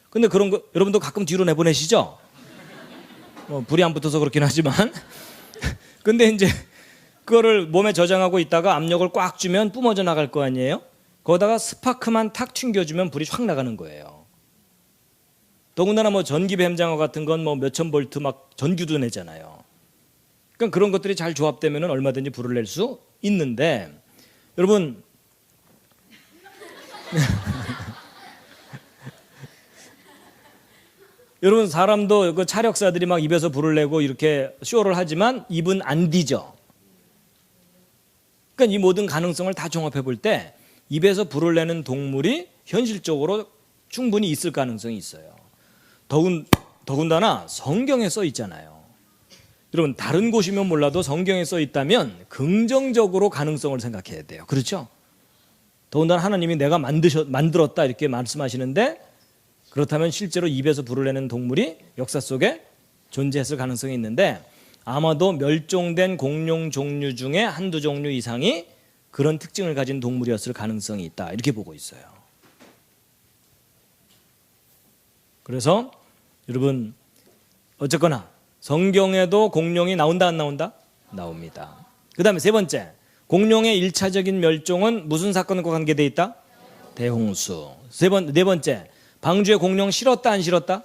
근데 그런 거 여러분도 가끔 뒤로 내보내시죠? 불이 안 붙어서 그렇긴 하지만 근데 이제 그거를 몸에 저장하고 있다가 압력을 꽉 주면 뿜어져 나갈 거 아니에요? 거기다가 스파크만 탁 튕겨주면 불이 확 나가는 거예요. 더군다나 전기 뱀장어 같은 건 몇천 볼트 막 전기도 내잖아요. 그러니까 그런 것들이 잘 조합되면 얼마든지 불을 낼 수 있는데, 여러분 여러분, 사람도 그 차력사들이 막 입에서 불을 내고 이렇게 쇼를 하지만 입은 안 뒤져. 그러니까 이 모든 가능성을 다 종합해 볼 때 입에서 불을 내는 동물이 현실적으로 충분히 있을 가능성이 있어요. 더군다나 성경에 써 있잖아요. 여러분, 다른 곳이면 몰라도 성경에 써 있다면 긍정적으로 가능성을 생각해야 돼요. 그렇죠? 더군다나 하나님이 내가 만들었다 이렇게 말씀하시는데, 그렇다면 실제로 입에서 불을 내는 동물이 역사 속에 존재했을 가능성이 있는데, 아마도 멸종된 공룡 종류 중에 한두 종류 이상이 그런 특징을 가진 동물이었을 가능성이 있다, 이렇게 보고 있어요. 그래서 여러분 어쨌거나 성경에도 공룡이 나온다 안 나온다? 나옵니다. 그 다음에 세 번째, 공룡의 1차적인 멸종은 무슨 사건과 관계되어 있다? 대홍수. 네 번째, 방주에 공룡 실었다 안 실었다?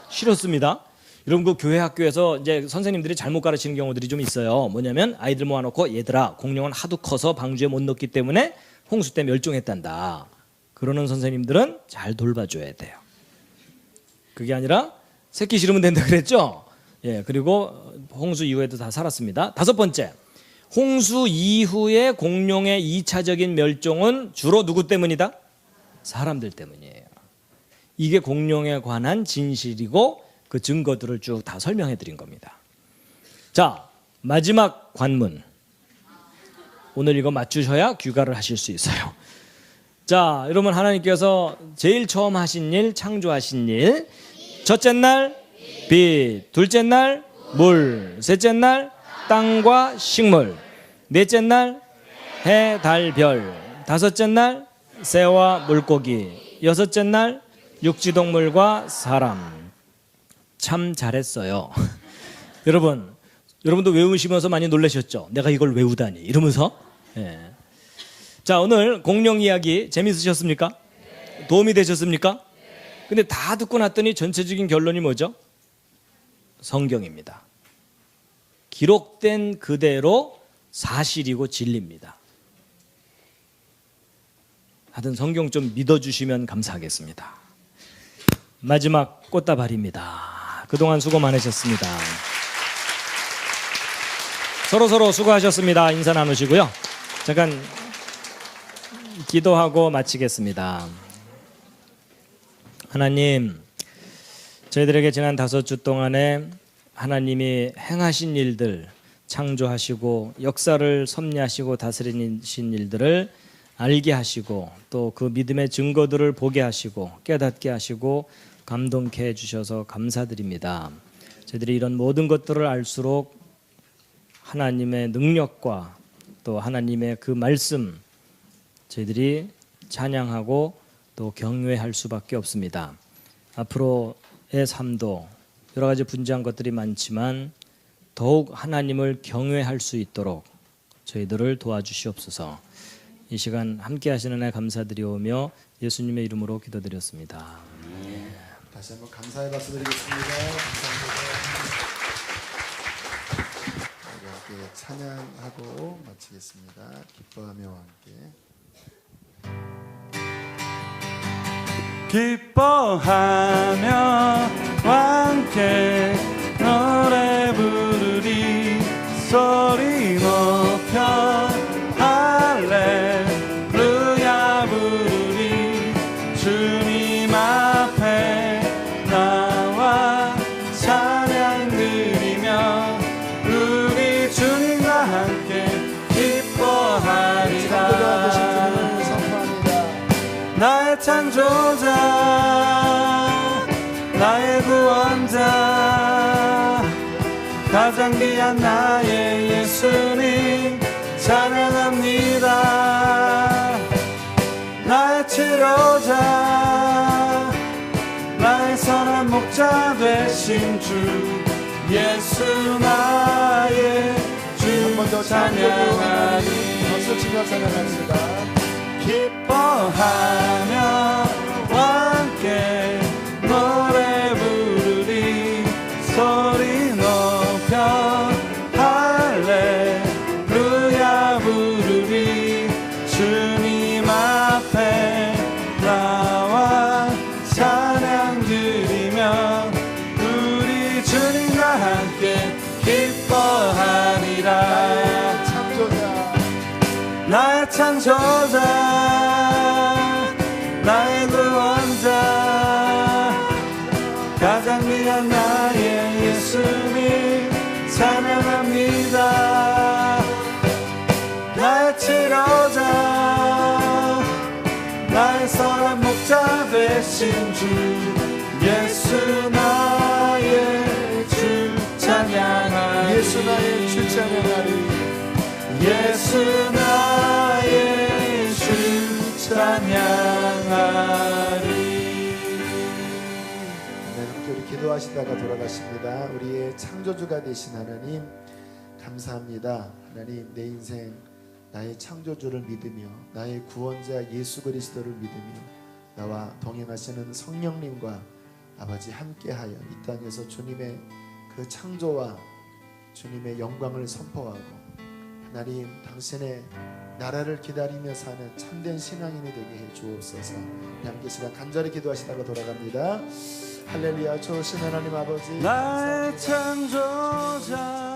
실었습니다. 여러분 그 교회 학교에서 이제 선생님들이 잘못 가르치는 경우들이 좀 있어요. 뭐냐면 아이들 모아놓고 얘들아 공룡은 하도 커서 방주에 못 넣기 때문에 홍수 때 멸종했단다. 그러는 선생님들은 잘 돌봐줘야 돼요. 그게 아니라 새끼 실으면 된다 그랬죠. 예, 그리고 홍수 이후에도 다 살았습니다. 다섯 번째, 홍수 이후에 공룡의 2차적인 멸종은 주로 누구 때문이다? 사람들 때문이에요. 이게 공룡에 관한 진실이고 그 증거들을 쭉 다 설명해 드린 겁니다. 자, 마지막 관문. 오늘 이거 맞추셔야 귀가를 하실 수 있어요. 자, 여러분 하나님께서 제일 처음 하신 일, 창조하신 일. 첫째 날 빛, 둘째 날 물, 셋째 날 땅과 식물, 넷째 날 해, 달, 별, 다섯째 날 새와 물고기, 여섯째 날 육지동물과 사람. 참 잘했어요. 여러분도 외우시면서 많이 놀라셨죠? 내가 이걸 외우다니 이러면서. 예. 자, 오늘 공룡 이야기 재밌으셨습니까? 도움이 되셨습니까? 근데 다 듣고 났더니 전체적인 결론이 뭐죠? 성경입니다. 기록된 그대로 사실이고 진리입니다. 하여튼 성경 좀 믿어주시면 감사하겠습니다. 마지막 꽃다발입니다. 그동안 수고 많으셨습니다. 서로 수고하셨습니다. 인사 나누시고요. 잠깐 기도하고 마치겠습니다. 하나님, 저희들에게 지난 5주 동안에 하나님이 행하신 일들, 창조하시고 역사를 섭리하시고 다스리신 일들을 알게 하시고 또 그 믿음의 증거들을 보게 하시고 깨닫게 하시고 감동케 해주셔서 감사드립니다. 저희들이 이런 모든 것들을 알수록 하나님의 능력과 또 하나님의 그 말씀 저희들이 찬양하고 또 경외할 수밖에 없습니다. 앞으로의 삶도 여러 가지 분주한 것들이 많지만 더욱 하나님을 경외할 수 있도록 저희들을 도와주시옵소서. 이 시간 함께 하시는 애 감사드리오며 예수님의 이름으로 기도드렸습니다. 다시 한번 감사의 박수 드리겠습니다. 감사합니다. 우리 함께 찬양하고 마치겠습니다. 기뻐하며 함께. 기뻐하며 함께 노래 부르리 소리 높여 할렐루야 부르리 주님 앞에 나와 찬양 드리며 우리 주님과 함께 기뻐하리라. 나의 창조자 나의 구원자 가장 귀한 나의 예수님 찬양합니다. 나의 치료자 나의 선한 목자 되신 주 예수 나의 주 찬양하리. 박수 치며 찬양합니다. 기뻐하며 함께 노래 부르리 소리 높여 할렐루야 부르리 주님 앞에 나와 찬양 드리며 우리 주님과 함께 기뻐하리라. 나의 창조자 나의 구원자 가장 귀한 나의 예수님 찬양합니다. 나의 치료자 나의 선한 목자 되신 주 예수 나의 주 찬양하리. 예수 나의 주 찬양하리. 예수 나의 주 찬양하리. 네, 함께 우리 기도 기도하시다가 돌아가십니다. 우리의 창조주가 되신 하나님 감사합니다. 하나님, 내 인생 나의 창조주를 믿으며 나의 구원자 예수 그리스도를 믿으며 나와 동행하시는 성령님과 아버지 함께하여 이 땅에서 주님의 그 창조와 주님의 영광을 선포하고 하나님 당신의 나라를 기다리며 사는 참된 신앙인이 되게 해 주옵소서. 함께 시간 간절히 기도하시다가 돌아갑니다. 할렐루야. 좋으신 하나님 아버지 나의 창조자